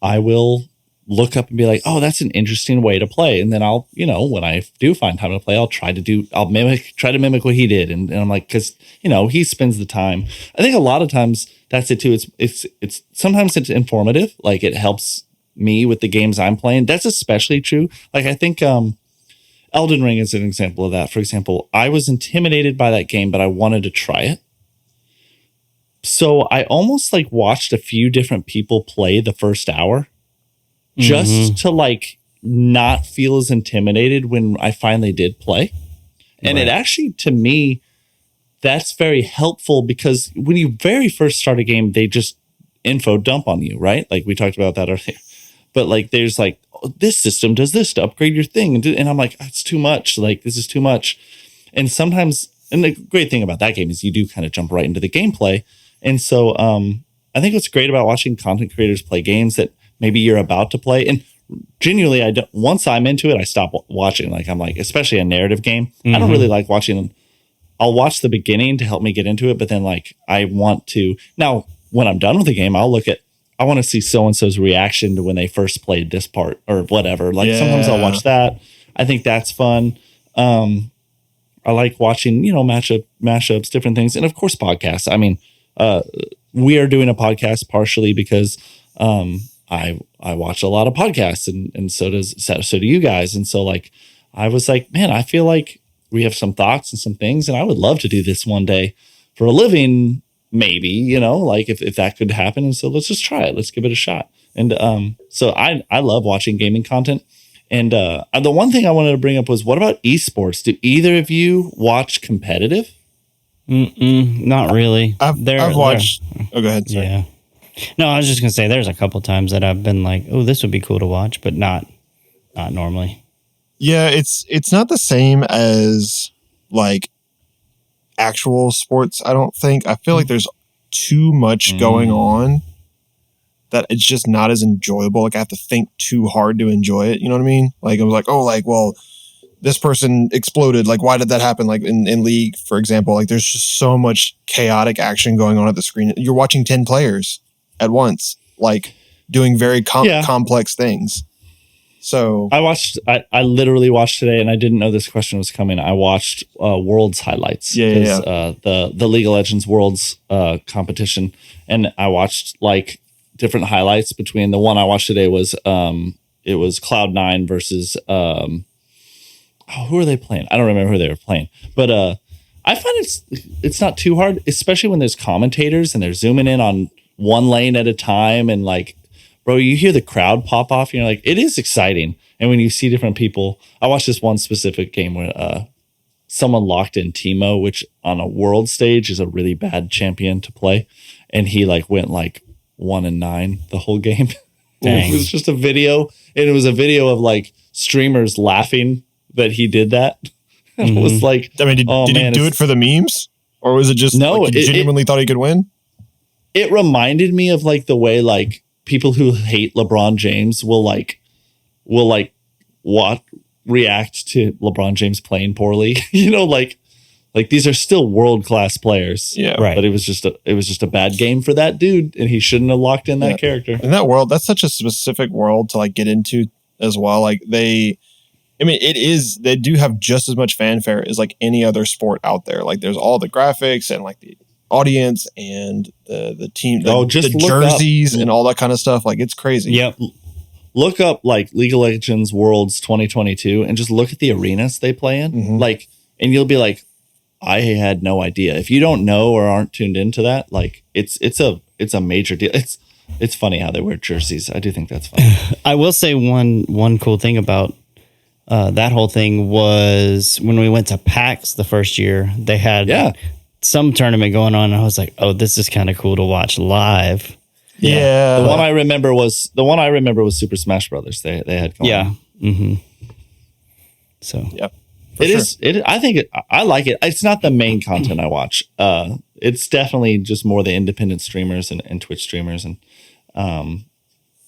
I will look up and be like, oh, that's an interesting way to play. And then I'll, when I do find time to play, I'll try to mimic what he did. And I'm like, cause he spends the time. I think a lot of times that's it too. It's sometimes it's informative. Like it helps me with the games I'm playing. That's especially true. Like I think, Elden Ring is an example of that. For example, I was intimidated by that game, but I wanted to try it. So I almost like watched a few different people play the first hour just to like not feel as intimidated when I finally did play. And it actually, to me, that's very helpful because when you very first start a game, they just info dump on you, right? Like we talked about that earlier. But like, there's like, oh, this system does this to upgrade your thing. And I'm like, it's too much. Like, this is too much. And sometimes, and the great thing about that game is you do kind of jump right into the gameplay. And so I think what's great about watching content creators play games that maybe you're about to play. And genuinely, once I'm into it, I stop watching. Like, I'm like, especially a narrative game. I don't really like watching them. I'll watch the beginning to help me get into it. But then like, I want to, now when I'm done with the game, I'll look at, I want to see so-and-so's reaction to when they first played this part or whatever. Like sometimes I'll watch that. I think that's fun. I like watching, mashups, different things. And of course, podcasts. I mean, we are doing a podcast partially because I watch a lot of podcasts and so do you guys. And so like, I was like, man, I feel like we have some thoughts and some things, and I would love to do this one day for a living. Maybe, like if that could happen. And so let's just try it. Let's give it a shot. And so I love watching gaming content. And the one thing I wanted to bring up was, what about esports? Do either of you watch competitive? Not really. I've watched. Oh, go ahead. Sorry. Yeah. No, I was just gonna say there's a couple times that I've been like, oh, this would be cool to watch, but not normally. Yeah, it's not the same as like actual sports. I don't think. I feel like there's too much going on that it's just not as enjoyable. Like I have to think too hard to enjoy it. You know what I mean? Like I was like, oh, like well, this person exploded. Like why did that happen? Like in League, for example, like there's just so much chaotic action going on at the screen. You're watching 10 players at once, like doing very complex things. So I literally watched today, and I didn't know this question was coming. I watched Worlds highlights. The League of Legends Worlds competition, and I watched like different highlights between the one I watched today was it was Cloud9 versus who are they playing? I don't remember who they were playing, but I find it's not too hard, especially when there's commentators and they're zooming in on one lane at a time, and like, bro, you hear the crowd pop off and you're like, it is exciting. And when you see different people, I watched this one specific game where someone locked in Teemo, which on a world stage is a really bad champion to play. And he like went like 1-9 the whole game. It was just a video. And it was a video of like streamers laughing that he did that. It was like, I mean, did he do it for the memes? Or was it just like he genuinely thought he could win? It reminded me of like the way like people who hate LeBron James will react to LeBron James playing poorly. You know, like these are still world-class players. Yeah. Right. But it was just a bad game for that dude, and he shouldn't have locked in that character. In that world, that's such a specific world to like get into as well. Like they do have just as much fanfare as like any other sport out there. Like there's all the graphics and like the audience and the team, the jerseys and all that kind of stuff. Like it's crazy. Yep. Look up like League of Legends Worlds 2022 and just look at the arenas they play in. Like, and you'll be like, I had no idea. If you don't know or aren't tuned into that, like it's a major deal. It's funny how they wear jerseys. I do think that's funny. I will say one cool thing about that whole thing was when we went to PAX the first year, they had some tournament going on, and I was like, oh, this is kind of cool to watch live. Yeah. The one I remember was Super Smash Brothers. They had going on. So I like it. It's not the main content I watch. It's definitely just more the independent streamers and Twitch streamers, and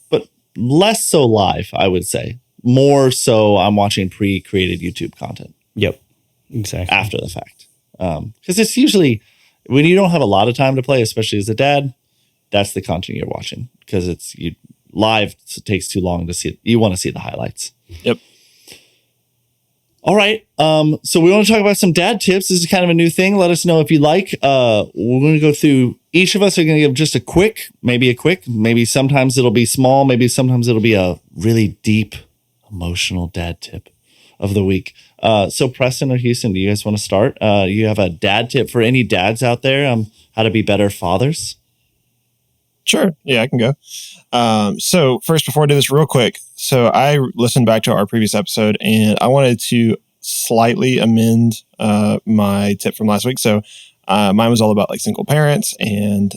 but less so live, I would say. More so I'm watching pre-created YouTube content. Yep. Exactly. After the fact. Because it's usually when you don't have a lot of time to play, especially as a dad, that's the content you're watching, because it's live. It takes too long to see it. You want to see the highlights. Yep. All right. So we want to talk about some dad tips. This is kind of a new thing. Let us know if you like. We're going to go through. Each of us are going to give just a quick. Maybe sometimes it'll be small. Maybe sometimes it'll be a really deep, emotional dad tip of the week. So Preston or Houston, do you guys want to start? You have a dad tip for any dads out there? How to be better fathers? Sure. Yeah, I can go. So first, before I do this real quick, so I listened back to our previous episode and I wanted to slightly amend my tip from last week. So mine was all about like single parents and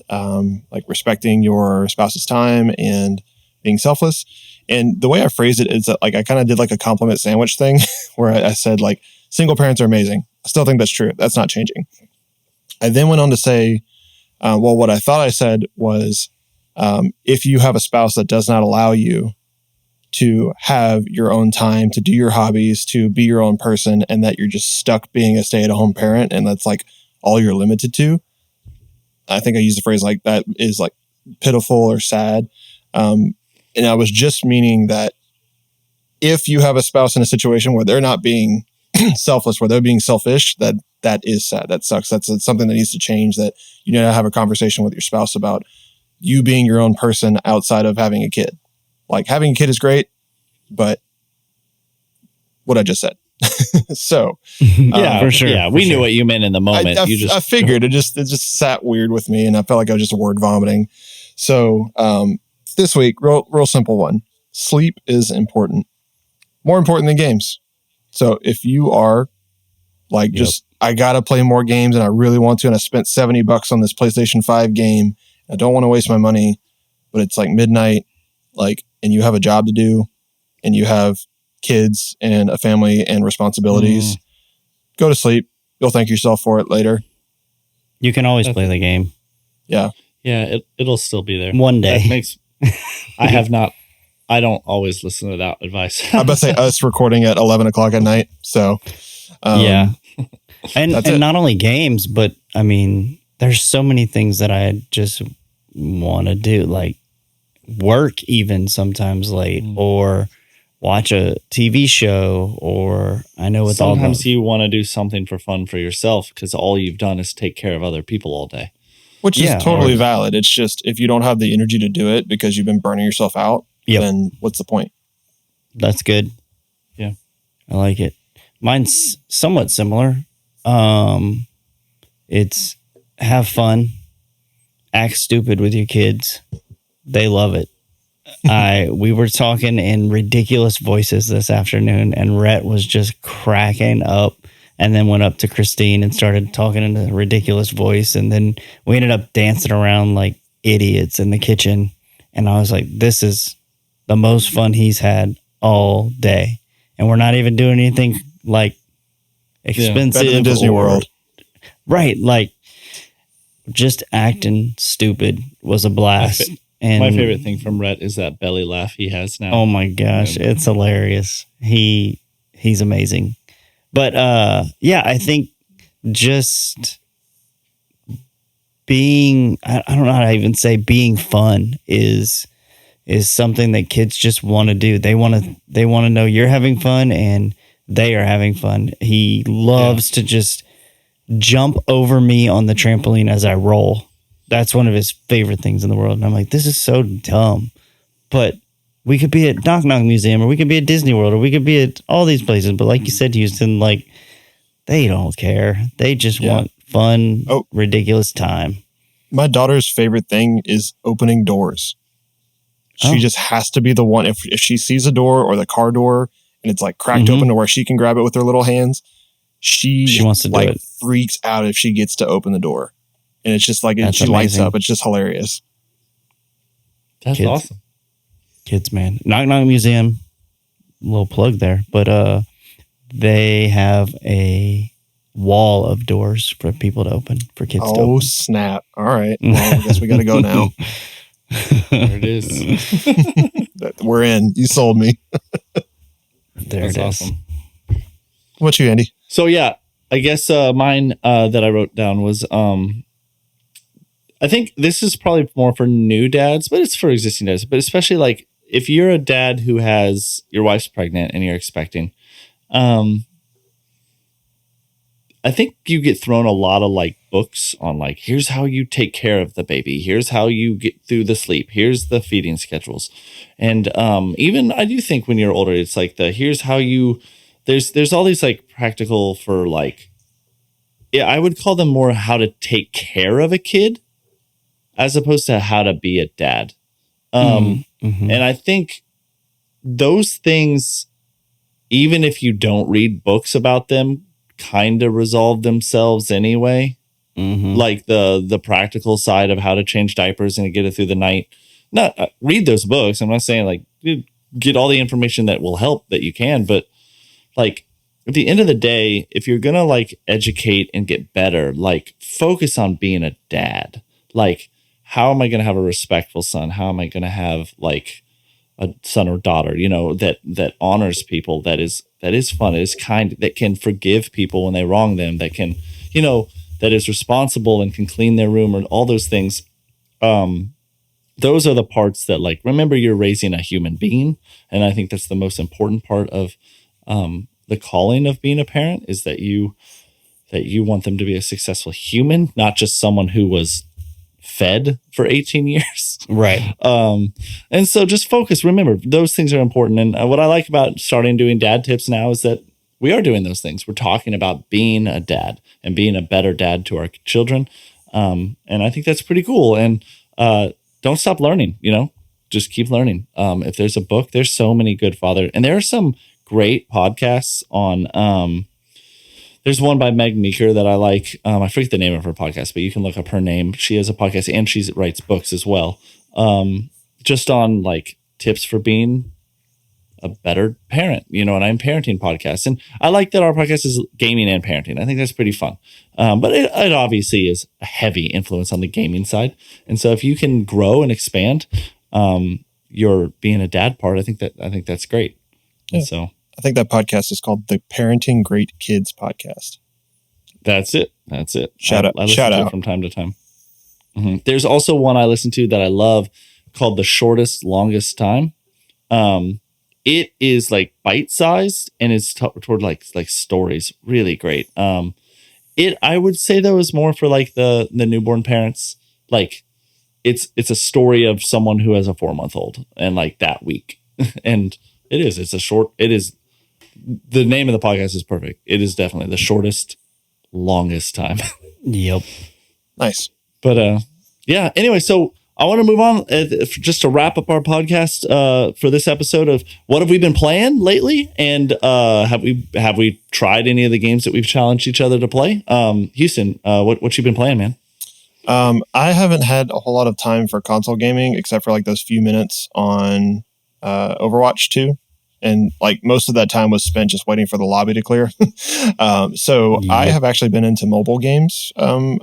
like respecting your spouse's time and being selfless. And the way I phrased it is that like I kind of did like a compliment sandwich thing where I said like single parents are amazing. I still think that's true. That's not changing. I then went on to say, well, what I thought I said was, if you have a spouse that does not allow you to have your own time, to do your hobbies, to be your own person, and that you're just stuck being a stay-at-home parent, and that's like all you're limited to. I think I used the phrase like that is like pitiful or sad. And I was just meaning that if you have a spouse in a situation where they're not being selfless, where they're being selfish, that is sad. That sucks. That's something that needs to change, that you need to have a conversation with your spouse about you being your own person outside of having a kid. Like having a kid is great, but what I just said. So for sure. Yeah, we knew what you meant in the moment. I figured it just sat weird with me, and I felt like I was just word vomiting. So this week, real simple one. Sleep is important. More important than games. So if you are like just I got to play more games and I really want to. And I spent $70 on this PlayStation 5 game. I don't want to waste my money, but it's like midnight, like, and you have a job to do and you have kids and a family and responsibilities. Go to sleep. You'll thank yourself for it later. You can always play the game. Yeah. Yeah, it'll still be there. One day. That makes, I don't always listen to that advice. I about to say us recording at 11 o'clock at night. So, yeah. And not only games, but I mean, there's so many things that I just want to do, like work even sometimes late or watch a TV show, or I know with sometimes you want to do something for fun for yourself because all you've done is take care of other people all day. Which is totally valid. It's just if you don't have the energy to do it because you've been burning yourself out, then what's the point? That's good. Yeah. I like it. Mine's somewhat similar. It's have fun, act stupid with your kids. They love it. We were talking in ridiculous voices this afternoon, and Rhett was just cracking up, and then went up to Christine and started talking in a ridiculous voice, and then we ended up dancing around like idiots in the kitchen, and I was like, this is the most fun he's had all day, and we're not even doing anything like expensive. Better than Disney World. Right, like just acting stupid was a blast. And my favorite thing from Rhett is that belly laugh he has now. Oh my gosh, it's hilarious. He's amazing. But I think just being, I don't know how to even say, being fun is something that kids just want to do. They want to know you're having fun and they are having fun. He loves to just jump over me on the trampoline as I roll. That's one of his favorite things in the world. And I'm like, this is so dumb. But we could be at Knock Knock Museum, or we could be at Disney World, or we could be at all these places. But like you said, Houston, like, they don't care. They just want fun, ridiculous time. My daughter's favorite thing is opening doors. She just has to be the one. If she sees a door or the car door and it's like cracked open to where she can grab it with her little hands, she wants to do it. Freaks out if she gets to open the door. And it's just like, she lights up. It's just hilarious. That's awesome. Kids, man. Knock Knock Museum, little plug there. But they have a wall of doors for people to open, for kids to open. Oh, snap. All right. Well, I guess we got to go now. There it is. We're in. You sold me. That's awesome. What's you, Andy? So, I guess mine that I wrote down was... I think this is probably more for new dads, but it's for existing dads. But especially like if you're a dad who has your wife's pregnant and you're expecting, I think you get thrown a lot of like books on like, here's how you take care of the baby. Here's how you get through the sleep. Here's the feeding schedules. And even I do think when you're older, it's like here's how you, there's all these like practical for like, I would call them more how to take care of a kid, as opposed to how to be a dad. And I think those things, even if you don't read books about them, kind of resolve themselves anyway. Like the practical side of how to change diapers and get it through the night. Not read those books. I'm not saying like get all the information that will help that you can, but like at the end of the day, if you're going to like educate and get better, like focus on being a dad. Like, how am I going to have a respectful son? How am I going to have like a son or daughter, that honors people, that is fun, that is kind, that can forgive people when they wrong them, that can, that is responsible and can clean their room, or all those things. Those are the parts that like, remember, you're raising a human being. And I think that's the most important part of the calling of being a parent, is that you want them to be a successful human, not just someone who was fed for 18 years. Right. And so just focus. Remember, those things are important. And what I like about starting doing dad tips now is that we are doing those things. We're talking about being a dad and being a better dad to our children. And I think that's pretty cool. And don't stop learning, just keep learning. If there's a book, there's so many good father. And there are some great podcasts on There's one by Meg Meeker that I like. I forget the name of her podcast, but you can look up her name. She has a podcast and she writes books as well. Just on like tips for being a better parent, and I'm parenting podcast. And I like that our podcast is gaming and parenting. I think that's pretty fun. But it obviously is a heavy influence on the gaming side. And so if you can grow and expand your being a dad part, I think that's great. Yeah. And so I think that podcast is called the Parenting Great Kids Podcast. That's it. Shout out. I listen to it from time to time. Mm-hmm. There's also one I listen to that I love called The Shortest Longest Time. It is like bite-sized and it's toward like stories. Really great. I would say though is more for like the newborn parents. Like it's a story of someone who has a 4-month-old and like that week. And the name of the podcast is perfect. It is definitely The Shortest Longest Time. Yep. Nice. But yeah, anyway, so I want to move on just to wrap up our podcast for this episode of what have we been playing lately, and have we tried any of the games that we've challenged each other to play? Houston, what you been playing, man? I haven't had a whole lot of time for console gaming except for like those few minutes on Overwatch 2. And like most of that time was spent just waiting for the lobby to clear. So yeah. I have actually been into mobile games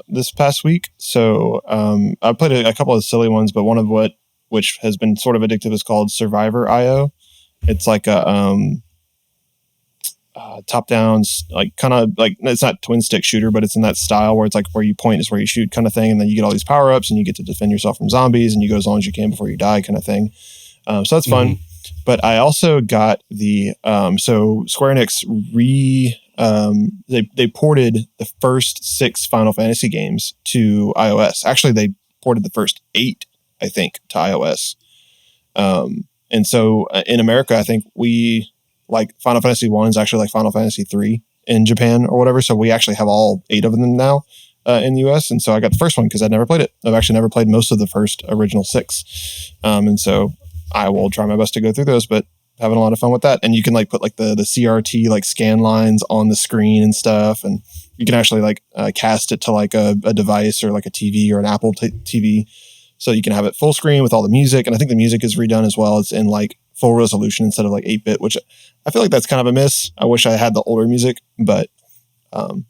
this past week. So I played a couple of silly ones, but one of which has been sort of addictive is called Survivor.io. It's like a top down, like kind of like, it's not twin stick shooter, but it's in that style where it's like where you point is where you shoot kind of thing. And then you get all these power ups and you get to defend yourself from zombies and you go as long as you can before you die kind of thing. So that's fun. Mm-hmm. But I also got the so Square Enix they ported the first 6 Final Fantasy games to iOS. Actually, they ported the first 8, I think, to iOS. And so in America, I think we like Final Fantasy 1 is actually like Final Fantasy 3 in Japan or whatever. So we actually have all 8 of them now in the US. And so I got the first one because I'd never played it. I've actually never played most of the first original 6. And so I will try my best to go through those, but having a lot of fun with that. And you can like put like the CRT like scan lines on the screen and stuff. And you can actually like cast it to like a device or like a TV or an Apple TV. So you can have it full screen with all the music. And I think the music is redone as well. It's in like full resolution instead of like 8-bit, which I feel like that's kind of a miss. I wish I had the older music, but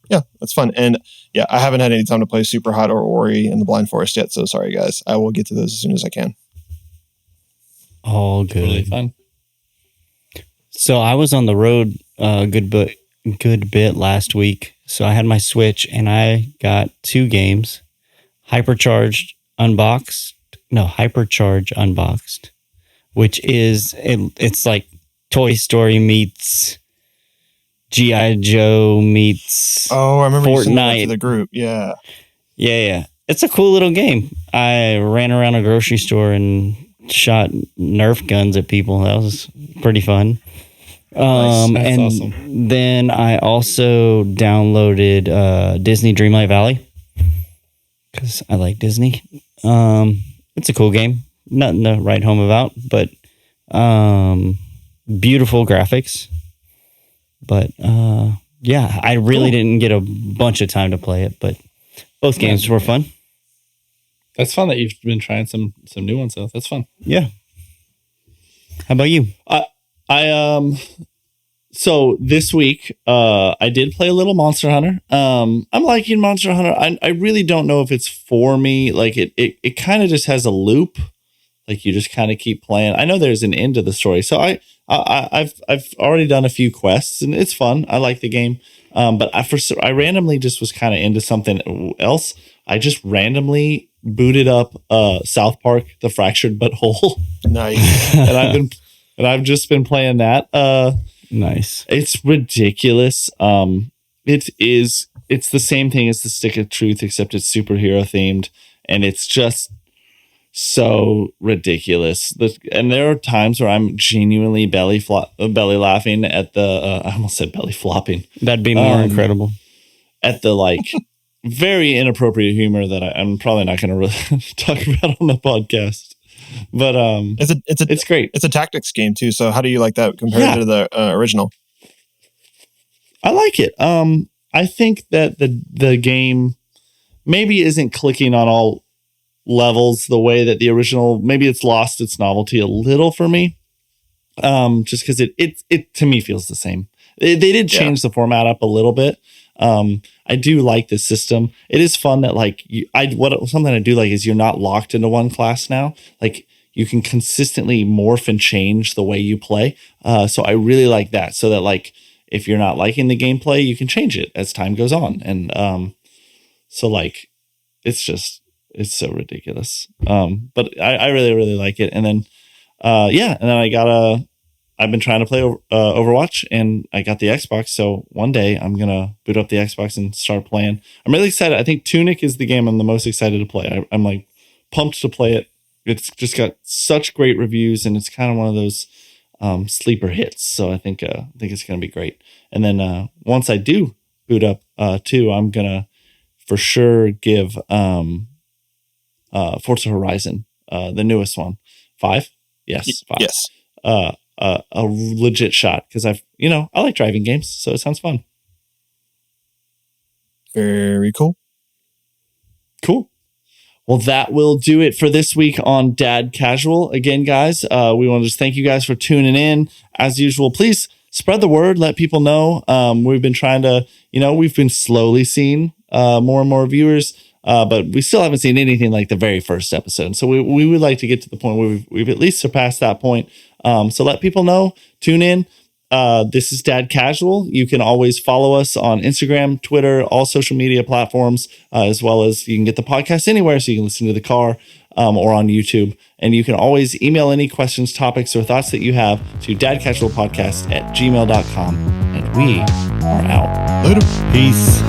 yeah, that's fun. And yeah, I haven't had any time to play Super Hot or Ori in the Blind Forest yet. So sorry guys, I will get to those as soon as I can. All good. Really fun. So I was on the road a good bit last week. So I had my Switch and I got 2 games. Hypercharge Unboxed, which is it's like Toy Story meets G.I. Joe meets I remember Fortnite. You sent that to the group. Yeah. It's a cool little game. I ran around a grocery store and shot Nerf guns at people. That was pretty fun. Nice. That's and awesome. Then I also downloaded Disney Dreamlight Valley because I like Disney. It's a cool game. Nothing to write home about, but beautiful graphics. But yeah, I really didn't get a bunch of time to play it, but both games were fun. That's fun that you've been trying some new ones though. That's fun. Yeah. How about you? So this week, I did play a little Monster Hunter. I'm liking Monster Hunter. I really don't know if it's for me. Like it kind of just has a loop. Like you just kind of keep playing. I know there's an end to the story. So I've already done a few quests and it's fun. I like the game. But I randomly just was kind of into something else. I just randomly booted up South Park: The Fractured But Whole. Nice. and I've just been playing that. Nice. It's ridiculous. It's the same thing as The Stick of Truth, except it's superhero themed, and it's just so ridiculous. And there are times where I'm genuinely belly laughing at the. I almost said belly flopping. That'd be more incredible. At the like very inappropriate humor that I'm probably not going to really talk about on the podcast. But it's great. It's a tactics game too. So how do you like that compared to the original? I like it. I think that the game maybe isn't clicking on all levels the way that the original, maybe it's lost its novelty a little for me. Just because it to me feels the same. They did change the format up a little bit. I do like this system. It is fun that like something I do like is you're not locked into one class now. Like you can consistently morph and change the way you play. So I really like that. So that like if you're not liking the gameplay, you can change it as time goes on. And so like it's so ridiculous. But I really, really like it. And then and then I've been trying to play Overwatch, and I got the Xbox. So one day I'm going to boot up the Xbox and start playing. I'm really excited. I think Tunic is the game I'm the most excited to play. I'm like pumped to play it. It's just got such great reviews, and it's kind of one of those sleeper hits. So I think it's going to be great. And then once I do boot up 2, I'm going to for sure give Forza Horizon, the newest one. 5? Yes, 5. Yes. A legit shot because I like driving games, so it sounds fun. Very cool. Cool. Well, that will do it for this week on Dad Casual. Again, guys, we want to just thank you guys for tuning in. As usual, please spread the word, let people know. We've been trying to, we've been slowly seeing more and more viewers, but we still haven't seen anything like the very first episode. So we would like to get to the point where we've at least surpassed that point. So let people know, tune in. This is Dad Casual. You can always follow us on Instagram, Twitter, all social media platforms, as well as you can get the podcast anywhere. So you can listen to the car or on YouTube. And you can always email any questions, topics, or thoughts that you have to dadcasualpodcast@gmail.com. And we are out. Later. Peace.